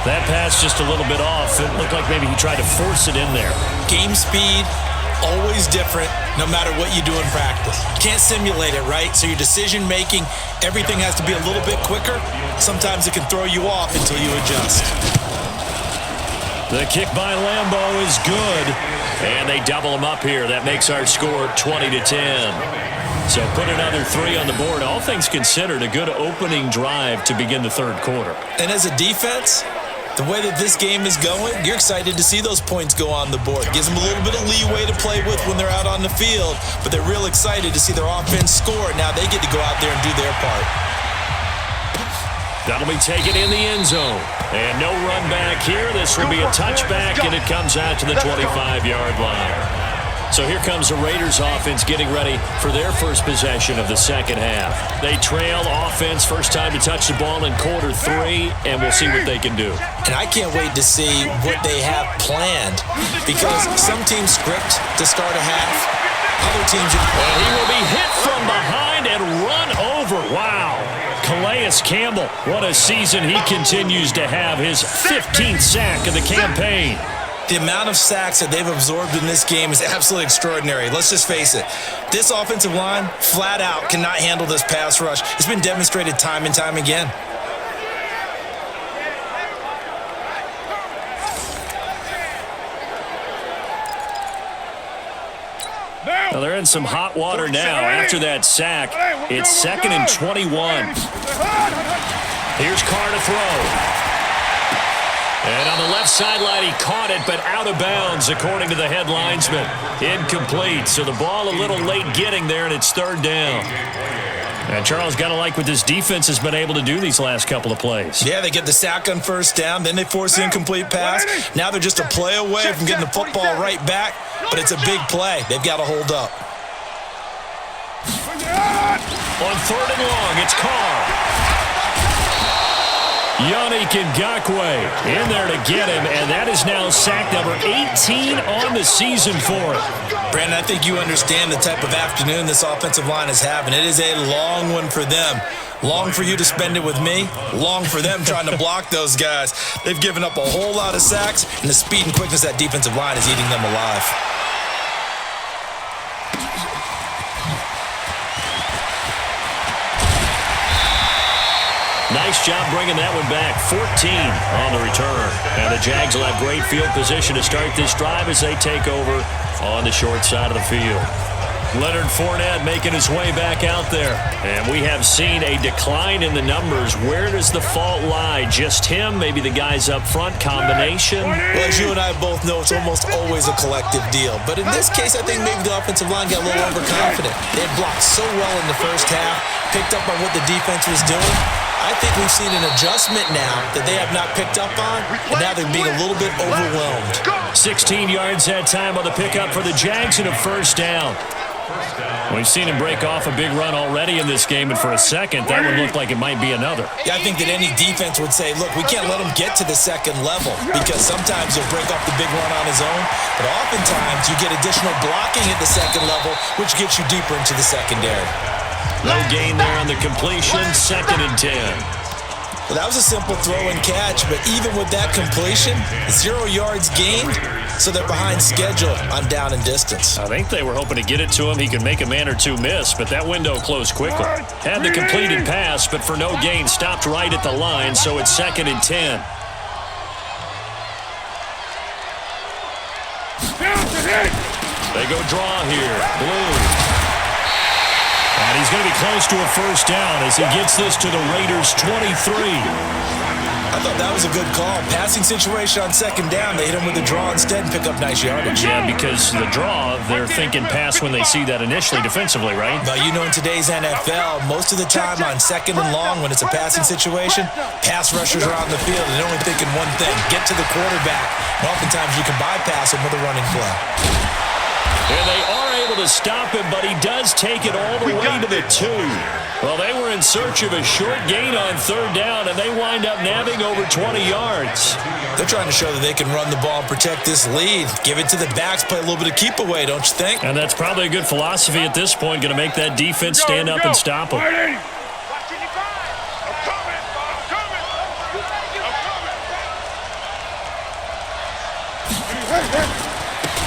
That pass just a little bit off. It looked like maybe he tried to force it in there. Game speed, always different, no matter what you do in practice. You can't simulate it, right? So your decision-making, everything has to be a little bit quicker. Sometimes it can throw you off until you adjust. The kick by Lambeau is good. And they double him up here. That makes our score 20-10. So put another 3 on the board. All things considered, a good opening drive to begin the 3rd quarter. And as a defense, the way that this game is going, you're excited to see those points go on the board. Gives them a little bit of leeway to play with when they're out on the field, but they're real excited to see their offense score. Now they get to go out there and do their part. That'll be taken in the end zone. And no run back here. This will be a touchback, and it comes out to the 25-yard line. So here comes the Raiders offense getting ready for their first possession of the second half. They trail offense, first time to touch the ball in quarter 3, and we'll see what they can do. And I can't wait to see what they have planned, because some teams script to start a half. Other teams... Well, he will be hit from behind and run over. Wow. Calais Campbell, what a season he continues to have. His 15th sack of the campaign. The amount of sacks that they've absorbed in this game is absolutely extraordinary. Let's just face it. This offensive line, flat out, cannot handle this pass rush. It's been demonstrated time and time again. Well, they're in some hot water now after that sack. It's 2nd and 21. Here's Carr to throw. And on the left sideline, he caught it, but out of bounds, according to the head linesman. Incomplete, so the ball a little late getting there, and it's 3rd down. And Charles, got to like what this defense has been able to do these last couple of plays. Yeah, they get the sack on 1st down, then they force the incomplete pass. Now they're just a play away from getting the football right back, but it's a big play. They've got to hold up. On 3rd and long, it's Carr. Yannick Ngakoue in there to get him, and that is now sack number 18 on the season for him. Brandon, I think you understand the type of afternoon this offensive line is having. It is a long one for them. Long for you to spend it with me. Long for them trying to block those guys. They've given up a whole lot of sacks, and the speed and quickness of that defensive line is eating them alive. Nice job bringing that one back. 14 on the return. And the Jags will have great field position to start this drive as they take over on the short side of the field. Leonard Fournette making his way back out there. And we have seen a decline in the numbers. Where does the fault lie? Just him? Maybe the guys up front? Combination? Well, as you and I both know, it's almost always a collective deal. But in this case, I think maybe the offensive line got a little overconfident. They had blocked so well in the first half, picked up on what the defense was doing. I think we've seen an adjustment now that they have not picked up on, and now they're being a little bit overwhelmed. 16 yards that time on the pickup for the Jags and a first down. We've seen him break off a big run already in this game, and for a second, that one looked like it might be another. Yeah, I think that any defense would say, look, we can't let him get to the second level because sometimes he'll break off the big run on his own, but oftentimes you get additional blocking at the second level, which gets you deeper into the secondary. No gain there on the completion, 2nd and 10. Well, that was a simple throw and catch, but even with that completion, 0 yards gained, so they're behind schedule on down and distance. I think they were hoping to get it to him. He could make a man or two miss, but that window closed quickly. Had the completed pass, but for no gain, stopped right at the line, so it's 2nd and 10. They go draw here. Blue. And he's going to be close to a first down as he gets this to the Raiders' 23. I thought that was a good call. Passing situation on 2nd down. They hit him with a draw instead and pick up nice yardage. Yeah, because the draw, they're thinking pass when they see that initially defensively, right? But you know, in today's NFL, most of the time on 2nd and long, when it's a passing situation, pass rushers are on the field and they're only thinking one thing, get to the quarterback. And oftentimes you can bypass him with a running play. And they are able to stop him, but he does take it all the way to the 2. Well, they were in search of a short gain on 3rd down, and they wind up nabbing over 20 yards. They're trying to show that they can run the ball and protect this lead. Give it to the backs, play a little bit of keep away, don't you think? And that's probably a good philosophy at this point, going to make that defense stand up and stop them.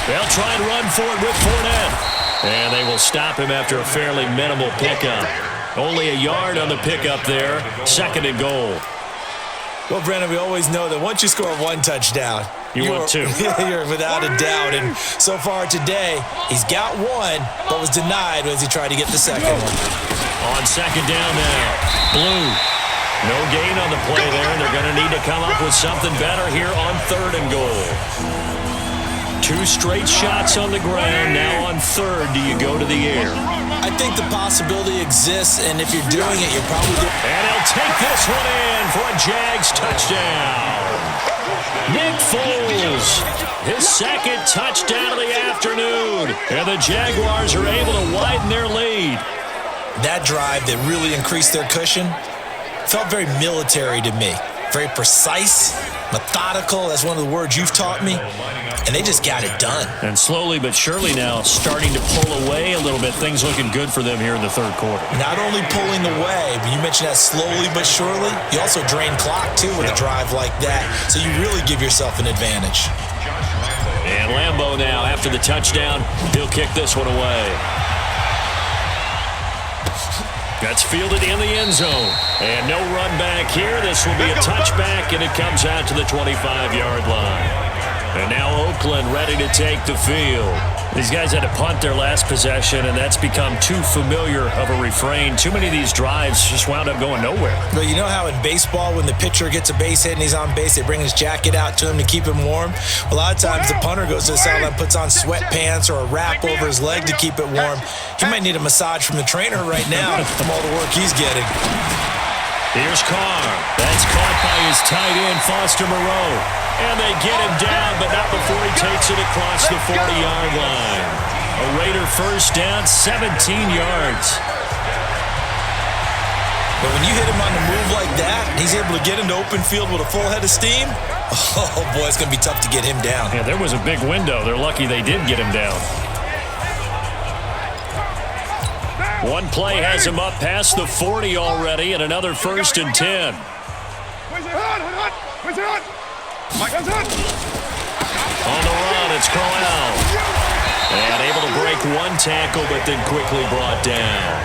They'll try and run for it with Fournette. And they will stop him after a fairly minimal pickup. Only a yard on the pickup there. 2nd and goal. Well, Brandon, we always know that once you score one touchdown, you want two. You're without a doubt. And so far today, he's got one, but was denied as he tried to get the second one. On 2nd down now. Blue. No gain on the play there. They're going to need to come up with something better here on 3rd and goal. 2 straight shots on the ground. Now on 3rd, do you go to the air? I think the possibility exists, and if you're doing it, you're probably doing it. And he'll take this one in for a Jags touchdown. Nick Foles, his 2nd touchdown of the afternoon. And the Jaguars are able to widen their lead. That drive that really increased their cushion felt very military to me. Very precise, methodical. That's one of the words you've taught me. And they just got it done. And slowly but surely now starting to pull away a little bit. Things looking good for them here in the 3rd quarter. Not only pulling away, but you mentioned that slowly but surely. You also drain clock, too, with a drive like that. So you really give yourself an advantage. And Lambeau now, after the touchdown, he'll kick this one away. That's fielded in the end zone. And no run back here. This will be a touchback, and it comes out to the 25-yard line. And now Oakland ready to take the field. These guys had to punt their last possession, and that's become too familiar of a refrain. Too many of these drives just wound up going nowhere. But you know how in baseball, when the pitcher gets a base hit and he's on base, they bring his jacket out to him to keep him warm? A lot of times the punter goes to the sideline, puts on sweatpants or a wrap over his leg to keep it warm. He might need a massage from the trainer right now from all the work he's getting. Here's Carr. That's caught by his tight end, Foster Moreau. And they get him down, but not before he takes it across the 40-yard line. A Raider first down, 17 yards. But when you hit him on the move like that, he's able to get into open field with a full head of steam, oh, boy, it's going to be tough to get him down. Yeah, there was a big window. They're lucky they did get him down. One play has him up past the 40 already, and another 1st and 10. Mike. On the run, it's Crowell. And able to break one tackle, but then quickly brought down.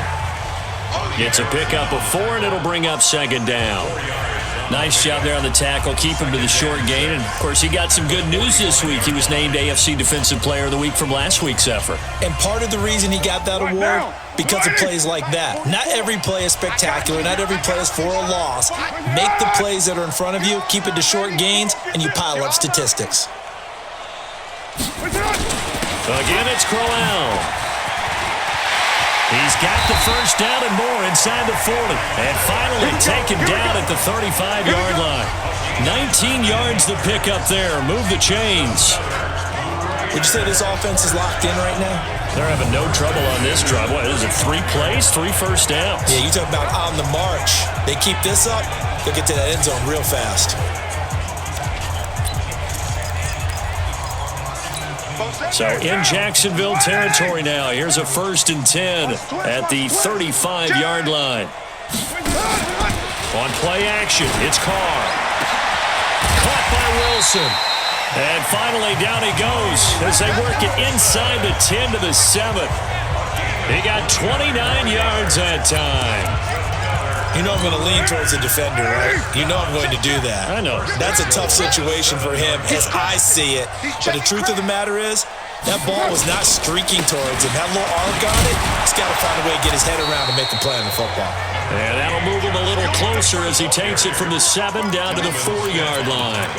Gets a pickup of 4, and it'll bring up 2nd down. Nice job there on the tackle. Keep him to the short gain. And, of course, he got some good news this week. He was named AFC Defensive Player of the Week from last week's effort. And part of the reason he got that award, because of plays like that. Not every play is spectacular. Not every play is for a loss. Make the plays that are in front of you, keep it to short gains, and you pile up statistics. Again, it's Crowell. He's got the first down and more inside the 40. And finally taken down at the 35-yard line. 19 yards the pick up there. Move the chains. Would you say this offense is locked in right now? They're having no trouble on this drive. What is it, 3 plays, 3 first downs? Yeah, you talk about on the march. They keep this up, they'll get to that end zone real fast. So in Jacksonville territory now. Here's a 1st and 10 at the 35-yard line. On play action, it's Carr. Caught by Wilson. And finally down he goes as they work it inside the 10 to the 7. He got 29 yards that time. You know I'm going to lean towards the defender, right? You know I'm going to do that. I know. That's a tough situation for him as I see it. But the truth of the matter is, that ball was not streaking towards him. That little arc on it, he's got to find a way to get his head around to make a play on the football. And that'll move him a little closer as he takes it from the 7 down to the 4-yard line.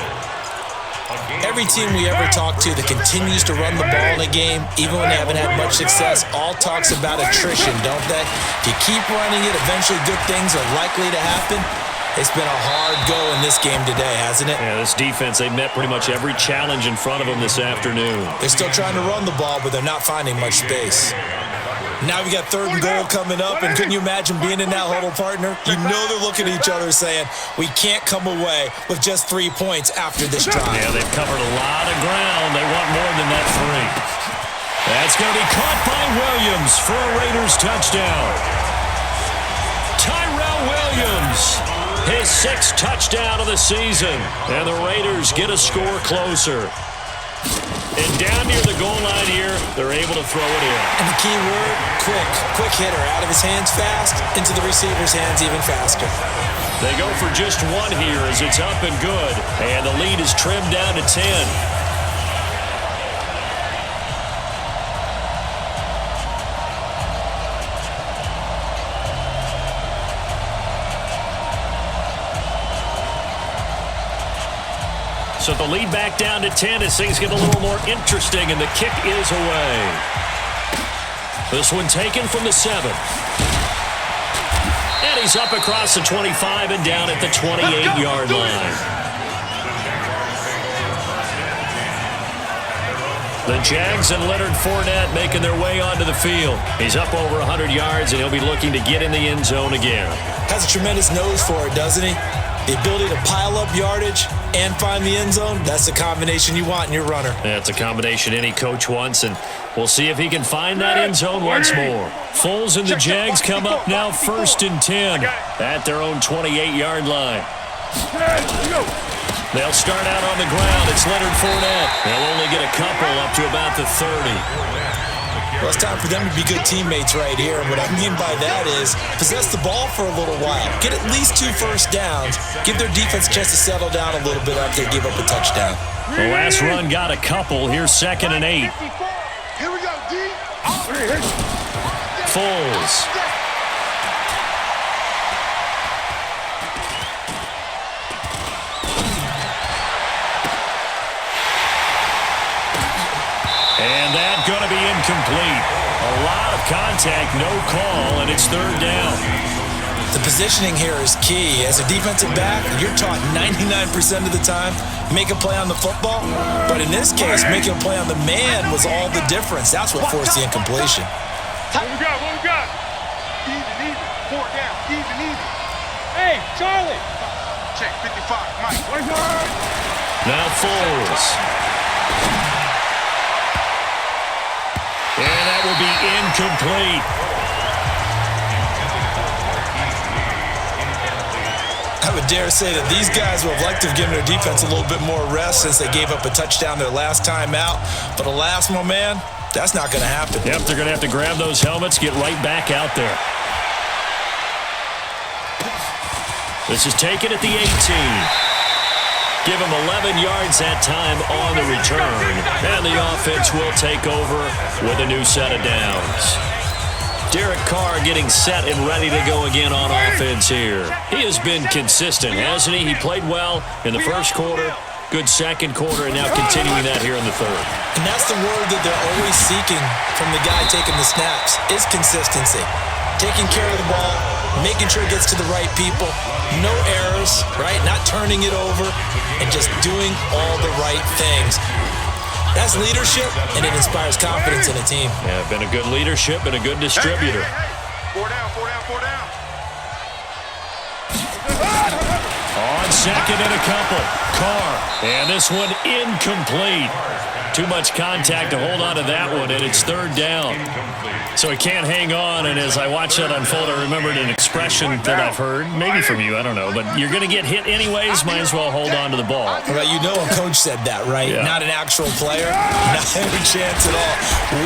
Every team we ever talk to that continues to run the ball in a game, even when they haven't had much success, all talks about attrition, don't they? If you keep running it, eventually good things are likely to happen. It's been a hard go in this game today, hasn't it? Yeah, this defense, they've met pretty much every challenge in front of them this afternoon. They're still trying to run the ball, but they're not finding much space. Now we got 3rd and goal coming up, and couldn't you imagine being in that huddle, partner? You know they're looking at each other saying, we can't come away with just 3 points after this drive. Yeah, they've covered a lot of ground. They want more than that 3. That's going to be caught by Williams for a Raiders touchdown. Tyrell Williams, his 6th touchdown of the season. And the Raiders get a score closer. And down near the goal line here, they're able to throw it in. And the key word, quick. Quick hitter. Out of his hands fast, into the receiver's hands even faster. They go for just 1 here as it's up and good. And the lead is trimmed down to 10. So the lead back down to 10 as things get a little more interesting, and the kick is away. This one taken from the 7. And he's up across the 25 and down at the 28-yard line. The Jags and Leonard Fournette making their way onto the field. He's up over 100 yards, and he'll be looking to get in the end zone again. Has a tremendous nose for it, doesn't he? The ability to pile up yardage and find the end zone, that's the combination you want in your runner. That's a combination any coach wants, and we'll see if he can find that end zone once more. Foles and the Jags come up now 1st and 10 at their own 28-yard line. They'll start out on the ground. It's Leonard Fournette. They'll only get a couple up to about the 30. Well, it's time for them to be good teammates right here. And what I mean by that is possess the ball for a little while. Get at least 2 first downs. Give their defense a chance to settle down a little bit after they give up a touchdown. The last run got a couple. Here's 2nd and 8. Here we go, D. Foles. And that's going to be incomplete. A lot of contact, no call, and it's 3rd down. The positioning here is key. As a defensive back, you're taught 99% of the time, make a play on the football. But in this case, making a play on the man was all the difference. That's what forced the incompletion. What we got? What we got? Easy. 4 down. Easy. Hey, Charlie. Check 55. Mike. Now Foles. And that will be incomplete. I would dare say that these guys would have liked to have given their defense a little bit more rest since they gave up a touchdown their last time out. But alas, my man, that's not going to happen. Yep, they're going to have to grab those helmets, get right back out there. This is taken at the 18. Give him 11 yards that time on the return. And the offense will take over with a new set of downs. Derek Carr getting set and ready to go again on offense here. He has been consistent, hasn't he? He played well in the first quarter, good second quarter, and now continuing that here in the third. And that's the word that they're always seeking from the guy taking the snaps, is consistency. Taking care of the ball, making sure it gets to the right people, no errors, right? Not turning it over, and just doing all the right things. That's leadership, and it inspires confidence in a team. Yeah, been a good leadership and a good distributor. Hey. 4 down, 4 down, 4 down. On second and a couple. Carr. And this one incomplete. Too much contact to hold on to that one, and it's third down. So he can't hang on, and as I watch that unfold, I remembered an expression that I've heard, maybe from you, I don't know, but you're going to get hit anyways, might as well hold on to the ball. Well, you know a coach said that, right? Yeah. Not an actual player. Not any chance at all.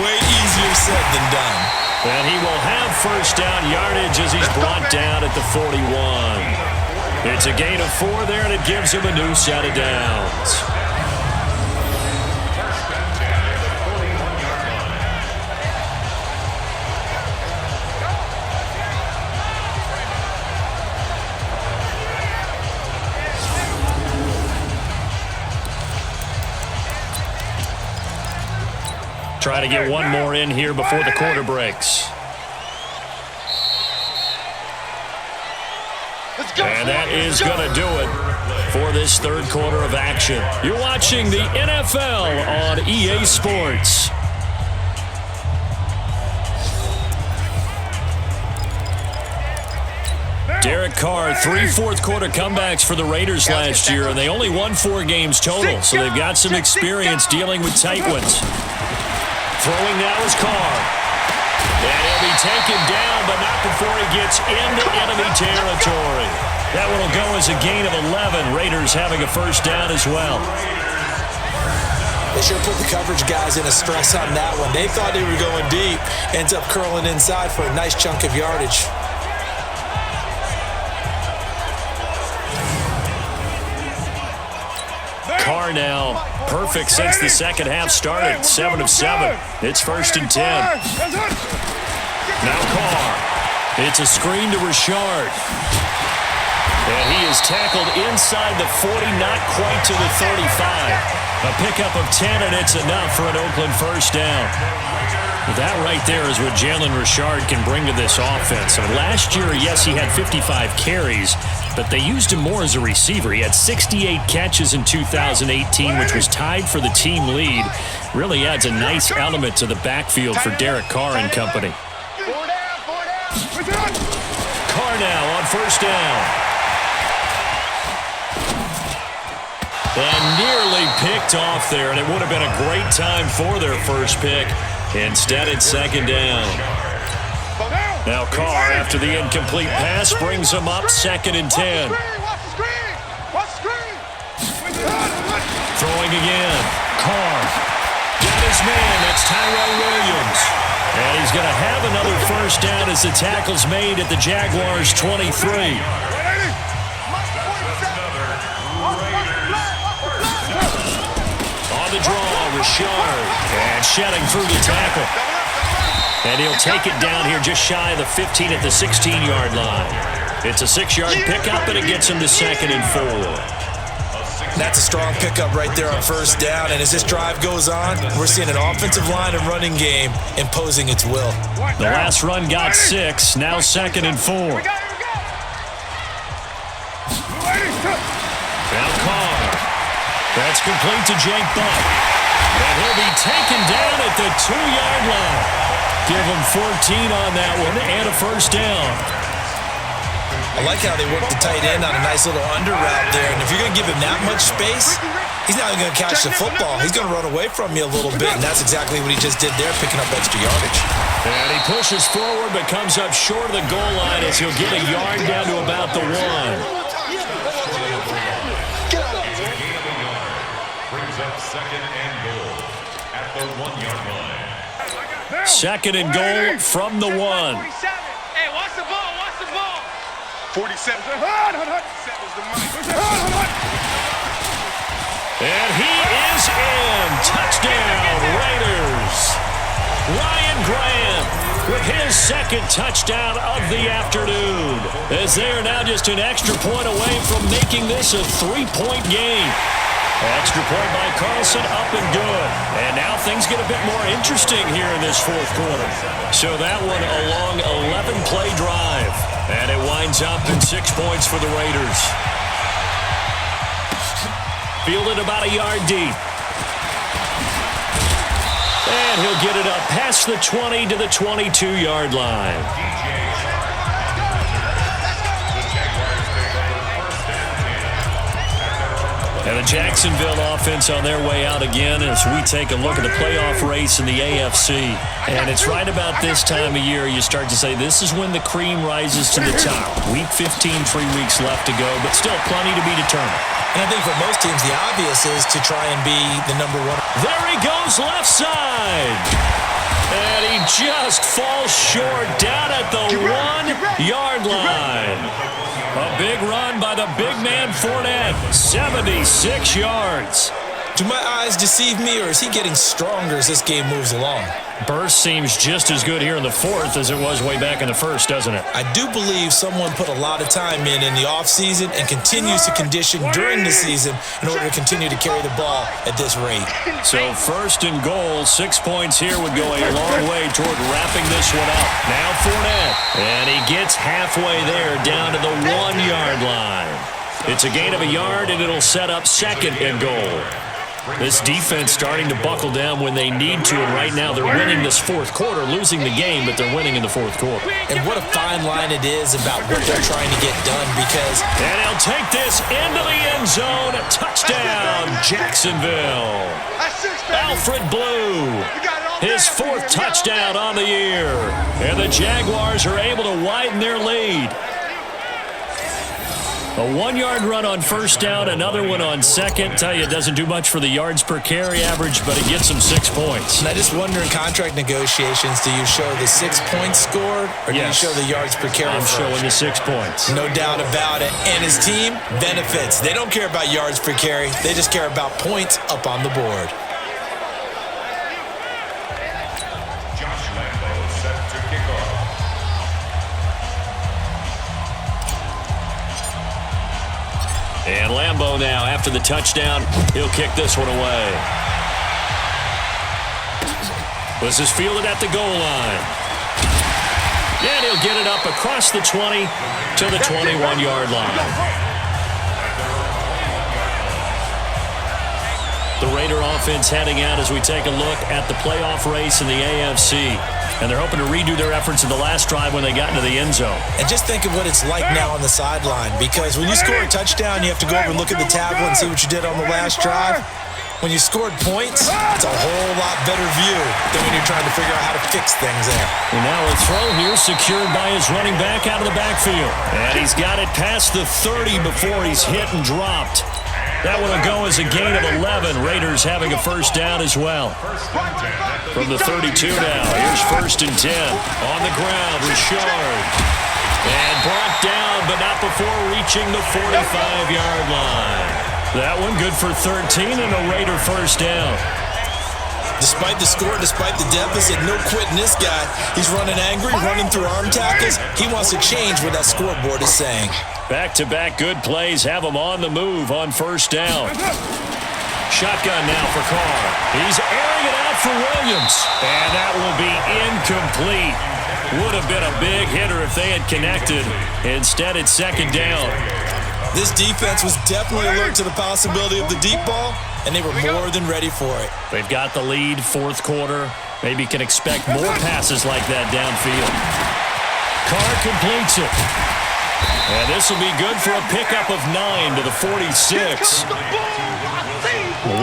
Way easier said than done. And he will have first down yardage as he's brought down at the 41. It's a gain of 4 there, and it gives him a new set of downs. Try to get one more in here before the quarter breaks. And that is going to do it for this third quarter of action. You're watching the NFL on EA Sports. Derek Carr, 3 fourth-quarter comebacks for the Raiders last year, and they only won 4 games total, so they've got some experience dealing with tight ones. Throwing now is Carr. And he'll be taken down, but not before he gets into enemy territory. That one will go as a gain of 11. Raiders having a first down as well. They sure put the coverage guys in a stress on that one. They thought they were going deep. Ends up curling inside for a nice chunk of yardage. Carr now perfect since the second half started. 7 of 7. It's first and 10. Now Carr. It's a screen to Richard. And he is tackled inside the 40, not quite to the 35. A pickup of 10, and it's enough for an Oakland first down. That right there is what Jalen Richard can bring to this offense. I mean, last year, yes, he had 55 carries, but they used him more as a receiver. He had 68 catches in 2018, which was tied for the team lead. Really adds a nice element to the backfield for Derek Carr and company. Carr now on first down. And nearly picked off there, and it would have been a great time for their first pick. Instead, it's second down. Now Carr, after the incomplete pass, brings him up second and 10. Throwing again. Carr. Got his man. That's Tyrell Williams. And he's going to have another first down as the tackle's made at the Jaguars' 23. On the draw, Richard. And shedding through the tackle. And he'll take it down here just shy of the 15 at the 16-yard line. It's a 6-yard pickup, and it gets him to second and 4. That's a strong pickup right there on first down. And as this drive goes on, we're seeing an offensive line and running game imposing its will. The last run got 6. Now second and 4. Now Carr. That's complete to Jake Buck. And he'll be taken down at the 2-yard line. Give him 14 on that one and a first down. I like how they work the tight end on a nice little under route there. And if you're going to give him that much space, he's not even going to catch the football. He's going to run away from you a little bit, and that's exactly what he just did there, picking up extra yardage. And he pushes forward but comes up short of the goal line as he'll get a yard down to about the 1. Brings up second and goal at the 1-yard line. Second and goal from the 1. Hey, watch the ball, watch the ball. 47. And he is in. Touchdown, Raiders. Ryan Grant with his second touchdown of the afternoon, as they are now just an extra point away from making this a 3-point game. Extra point by Carlson, up and good. And now things get a bit more interesting here in this fourth quarter. So that one a long 11-play drive. And it winds up in 6 points for the Raiders. Fielded about a yard deep. And he'll get it up past the 20 to the 22-yard line. And the Jacksonville offense on their way out again as we take a look at the playoff race in the AFC. And it's right about this time of year you start to say this is when the cream rises to the top. Week 15, 3 weeks left to go, but still plenty to be determined. And I think for most teams, the obvious is to try and be the number one. There he goes, left side. And he just falls short down at the 1-yard line. A big run by the big man Fournette, 76 yards. Do my eyes deceive me, or is he getting stronger as this game moves along? Burst seems just as good here in the fourth as it was way back in the first, doesn't it? I do believe someone put a lot of time in the offseason and continues to condition during the season in order to continue to carry the ball at this rate. So first and goal, 6 points here would go a long way toward wrapping this one up. Now Fournette, and he gets halfway there down to the 1-yard line. It's a gain of a yard, and it'll set up second and goal. This defense starting to buckle down when they need to, and right now they're winning this fourth quarter, losing the game, but they're winning in the fourth quarter. And what a fine line it is about what they're trying to get done, because... And he'll take this into the end zone. Touchdown, Jacksonville. Alfred Blue, his fourth touchdown on the year. And the Jaguars are able to widen their lead. A 1-yard run on first down, another one on second. Tell you, it doesn't do much for the yards per carry average, but it gets them 6 points. And I just wonder in contract negotiations, do you show the 6 points scored, or do you show the yards per carry? I'm showing the 6 points. No doubt about it. And his team benefits. They don't care about yards per carry. They just care about points up on the board. And Lambeau now, after the touchdown, he'll kick this one away. This is fielded at the goal line. And he'll get it up across the 20 to the 21-yard line. The Raider offense heading out as we take a look at the playoff race in the AFC. And they're hoping to redo their efforts in the last drive when they got into the end zone. And just think of what it's like now on the sideline, because when you score a touchdown, you have to go over and look at the tablet and see what you did on the last drive. When you scored points, it's a whole lot better view than when you're trying to figure out how to fix things there. And now a throw here secured by his running back out of the backfield. And he's got it past the 30 before he's hit and dropped. That one will go as a gain of 11. Raiders having a first down as well. From the 32 now, here's 1st and 10. On the ground, Richard. And brought down, but not before reaching the 45-yard line. That one good for 13 and a Raider first down. Despite the score, despite the deficit, no quitting this guy. He's running angry, running through arm tackles. He wants to change what that scoreboard is saying. Back-to-back good plays have him on the move on first down. Shotgun now for Carr. He's airing it out for Williams. And that will be incomplete. Would have been a big hitter if they had connected. Instead, it's second down. This defense was definitely alert to the possibility of the deep ball, and they were more than ready for it. They've got the lead, fourth quarter. Maybe can expect more passes like that downfield. Carr completes it. And this will be good for a pickup of 9 to the 46.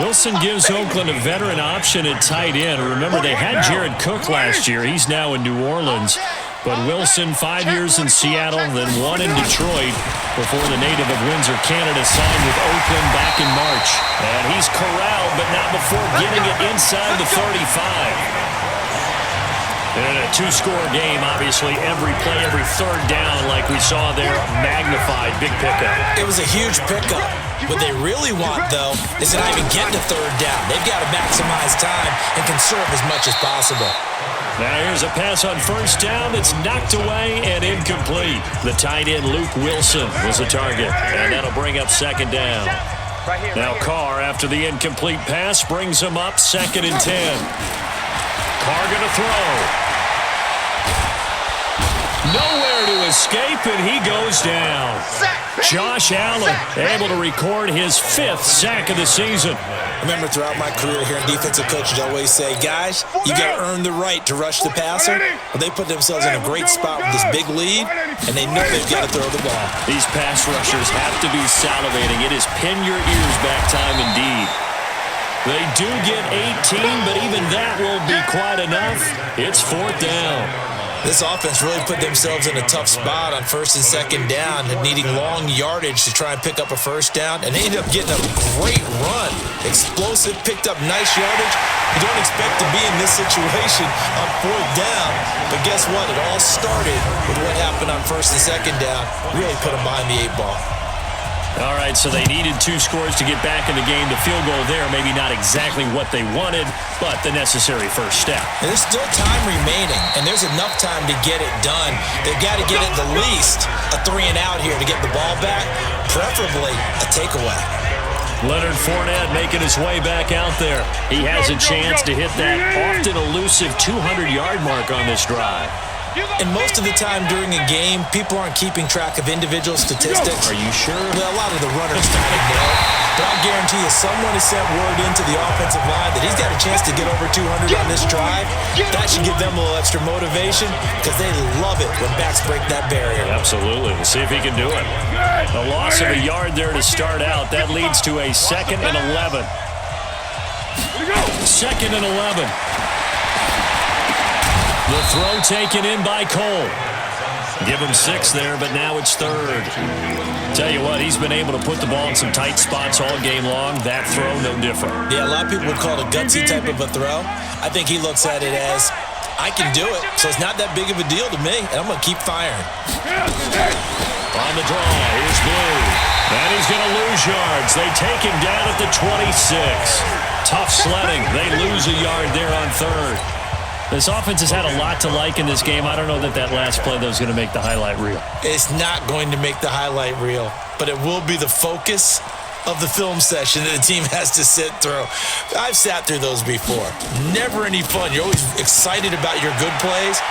Wilson gives Oakland a veteran option at tight end. Remember, they had Jared Cook last year. He's now in New Orleans. But Wilson, 5 years in Seattle, then 1 in Detroit before the native of Windsor, Canada, signed with Oakland back in March. And he's corralled, but not before getting it inside the 35. And a two-score game, obviously, every play, every third down, like we saw there, magnified, big pickup. It was a huge pickup. What they really want, though, is to not even get to third down. They've got to maximize time and conserve as much as possible. Now here's a pass on first down that's knocked away and incomplete. The tight end, Luke Wilson, was the target, and that'll bring up second down. Now Carr, after the incomplete pass, brings him up 2nd and 10. Carr going to throw. Nowhere to escape, and he goes down. Josh Allen able to record his 5th sack of the season. Remember, throughout my career here in defensive coaches, I always say, guys, you got to earn the right to rush the passer. Well, they put themselves in a great spot with this big lead, and they know they've got to throw the ball. These pass rushers have to be salivating. It is pin your ears back time indeed. They do get 18, but even that won't be quite enough. It's 4th down. This offense really put themselves in a tough spot on 1st and 2nd down and needing long yardage to try and pick up a first down, and they ended up getting a great run. Explosive, picked up nice yardage. You don't expect to be in this situation on 4th down, but guess what? It all started with what happened on 1st and 2nd down. Really put them behind the 8 ball. All right, so they needed 2 scores to get back in the game. The field goal there, maybe not exactly what they wanted, but the necessary first step. And there's still time remaining, and there's enough time to get it done. They've got to get at the least a 3-and-out here to get the ball back, preferably a takeaway. Leonard Fournette making his way back out there. He has a chance to hit that often elusive 200-yard mark on this drive. And most of the time during a game, people aren't keeping track of individual statistics. Are you sure? Well, a lot of the runners kind of know. But I'll guarantee you someone has sent word into the offensive line that he's got a chance to get over 200 on this drive. That should give them a little extra motivation because they love it when backs break that barrier. Absolutely. We'll see if he can do it. A loss of a yard there to start out. That leads to a 2nd and 11. 2nd and 11. The throw taken in by Cole. Give him 6 there, but now it's 3rd. Tell you what, he's been able to put the ball in some tight spots all game long. That throw, no different. Yeah, a lot of people would call it a gutsy type of a throw. I think he looks at it as, I can do it, so it's not that big of a deal to me, and I'm going to keep firing. On the draw, here's Blue. And he's going to lose yards. They take him down at the 26. Tough sledding. They lose a yard there on 3rd. This offense has had a lot to like in this game. I don't know that last play, though, is going to make the highlight reel. It's not going to make the highlight reel, but it will be the focus of the film session that the team has to sit through. I've sat through those before. Never any fun. You're always excited about your good plays,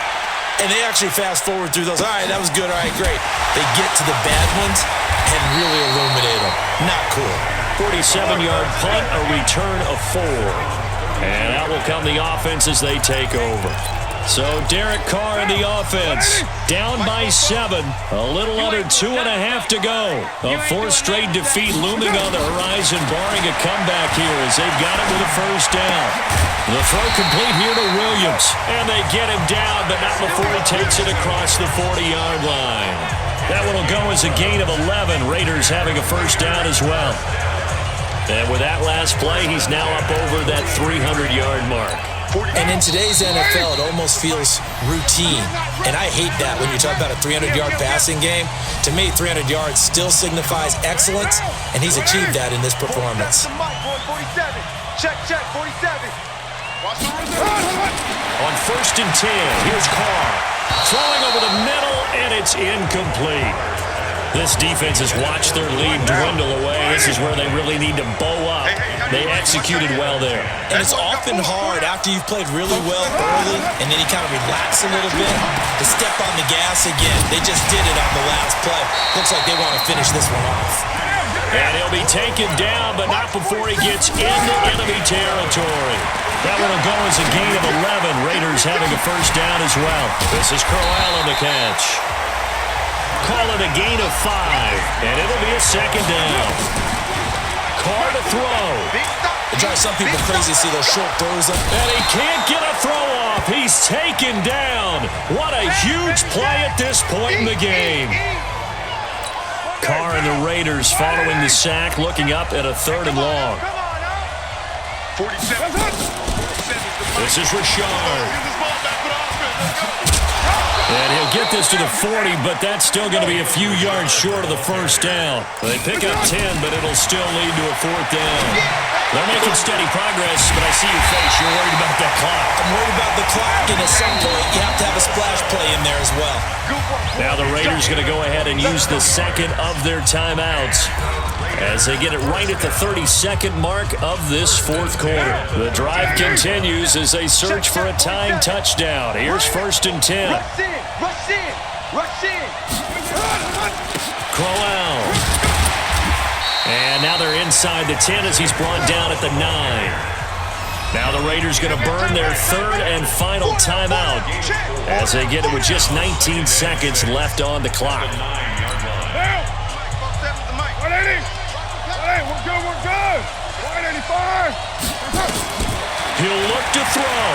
and they actually fast forward through those. All right, that was good. All right, great. They get to the bad ones and really illuminate them. Not cool. 47-yard punt, a return of 4. And out will come the offense as they take over. So Derek Carr in the offense, down by 7, a little under 2.5 to go. A 4th straight defeat looming on the horizon, barring a comeback here as they've got it with a first down. The throw complete here to Williams, and they get him down, but not before he takes it across the 40-yard line. That one will go as a gain of 11. Raiders having a first down as well. And with that last play, he's now up over that 300-yard mark. And in today's NFL, it almost feels routine. And I hate that when you talk about a 300-yard passing game. To me, 300 yards still signifies excellence, and he's achieved that in this performance. Check, 47. On 1st and 10, here's Carr. Throwing over the middle, and it's incomplete. This defense has watched their lead dwindle away. This is where they really need to bow up. They executed well there. And it's often hard after you've played really well early and then you kind of relax a little bit to step on the gas again. They just did it on the last play. Looks like they want to finish this one off. And he'll be taken down, but not before he gets into enemy territory. That one will go as a gain of 11. Raiders having a first down as well. This is Crowell on the catch. Call it a gain of 5, and it'll be a second down. Carr to throw. It drives some people crazy to see those short throws up. And he can't get a throw off. He's taken down. What a huge play at this point in the game. Carr and the Raiders following the sack, looking up at a 3rd and long. 47. This is Richard. And he'll get this to the 40, but that's still going to be a few yards short of the first down. They pick up 10, but it'll still lead to a 4th down. They're making steady progress, but I see your face. You're worried about that clock. I'm worried about the clock, and at some point, you have to have a splash play in there as well. Now the Raiders going to go ahead and use the second of their timeouts as they get it right at the 32nd mark of this 4th quarter. The drive continues as they search for a tying touchdown. Here's 1st and 10. Rush in! Rush in! Crowell. And now they're inside the 10 as he's brought down at the 9. Now the Raiders going to burn their 3rd and final timeout as they get it with just 19 seconds left on the clock. We're good. 185. He'll look to throw.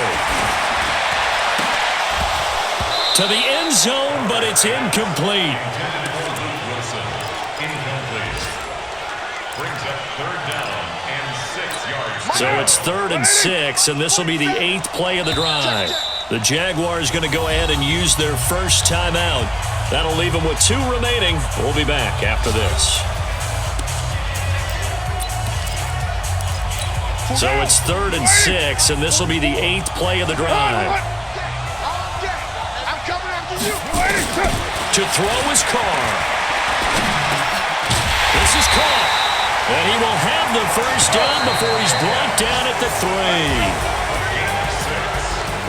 To the end zone, but it's incomplete. So it's 3rd and 6, and this will be the 8th play of the drive. The Jaguars going to go ahead and use their first timeout. That'll leave them with 2 remaining. We'll be back after this. So it's 3rd and 6, and this will be the 8th play of the drive. I'm coming after you. To throw is Carr. This is Carr. And he will have the first down before he's brought down at the 3.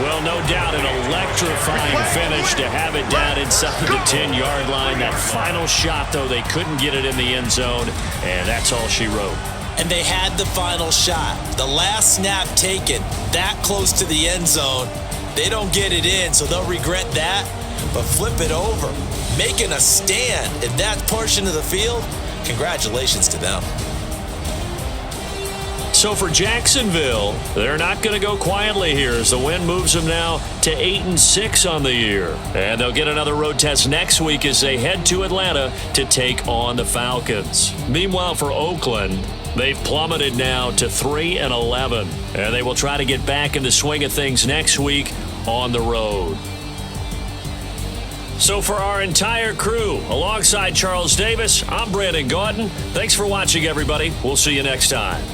Well, no doubt an electrifying finish to have it down inside the 10-yard line. That final shot, though, they couldn't get it in the end zone, and that's all she wrote. And they had the final shot. The last snap taken that close to the end zone. They don't get it in, so they'll regret that. But flip it over, making a stand in that portion of the field, congratulations to them. So for Jacksonville, they're not going to go quietly here as the win moves them now to 8-6 on the year. And they'll get another road test next week as they head to Atlanta to take on the Falcons. Meanwhile, for Oakland, they've plummeted now to 3-11, and they will try to get back in the swing of things next week on the road. So for our entire crew, alongside Charles Davis, I'm Brandon Gaudin. Thanks for watching, everybody. We'll see you next time.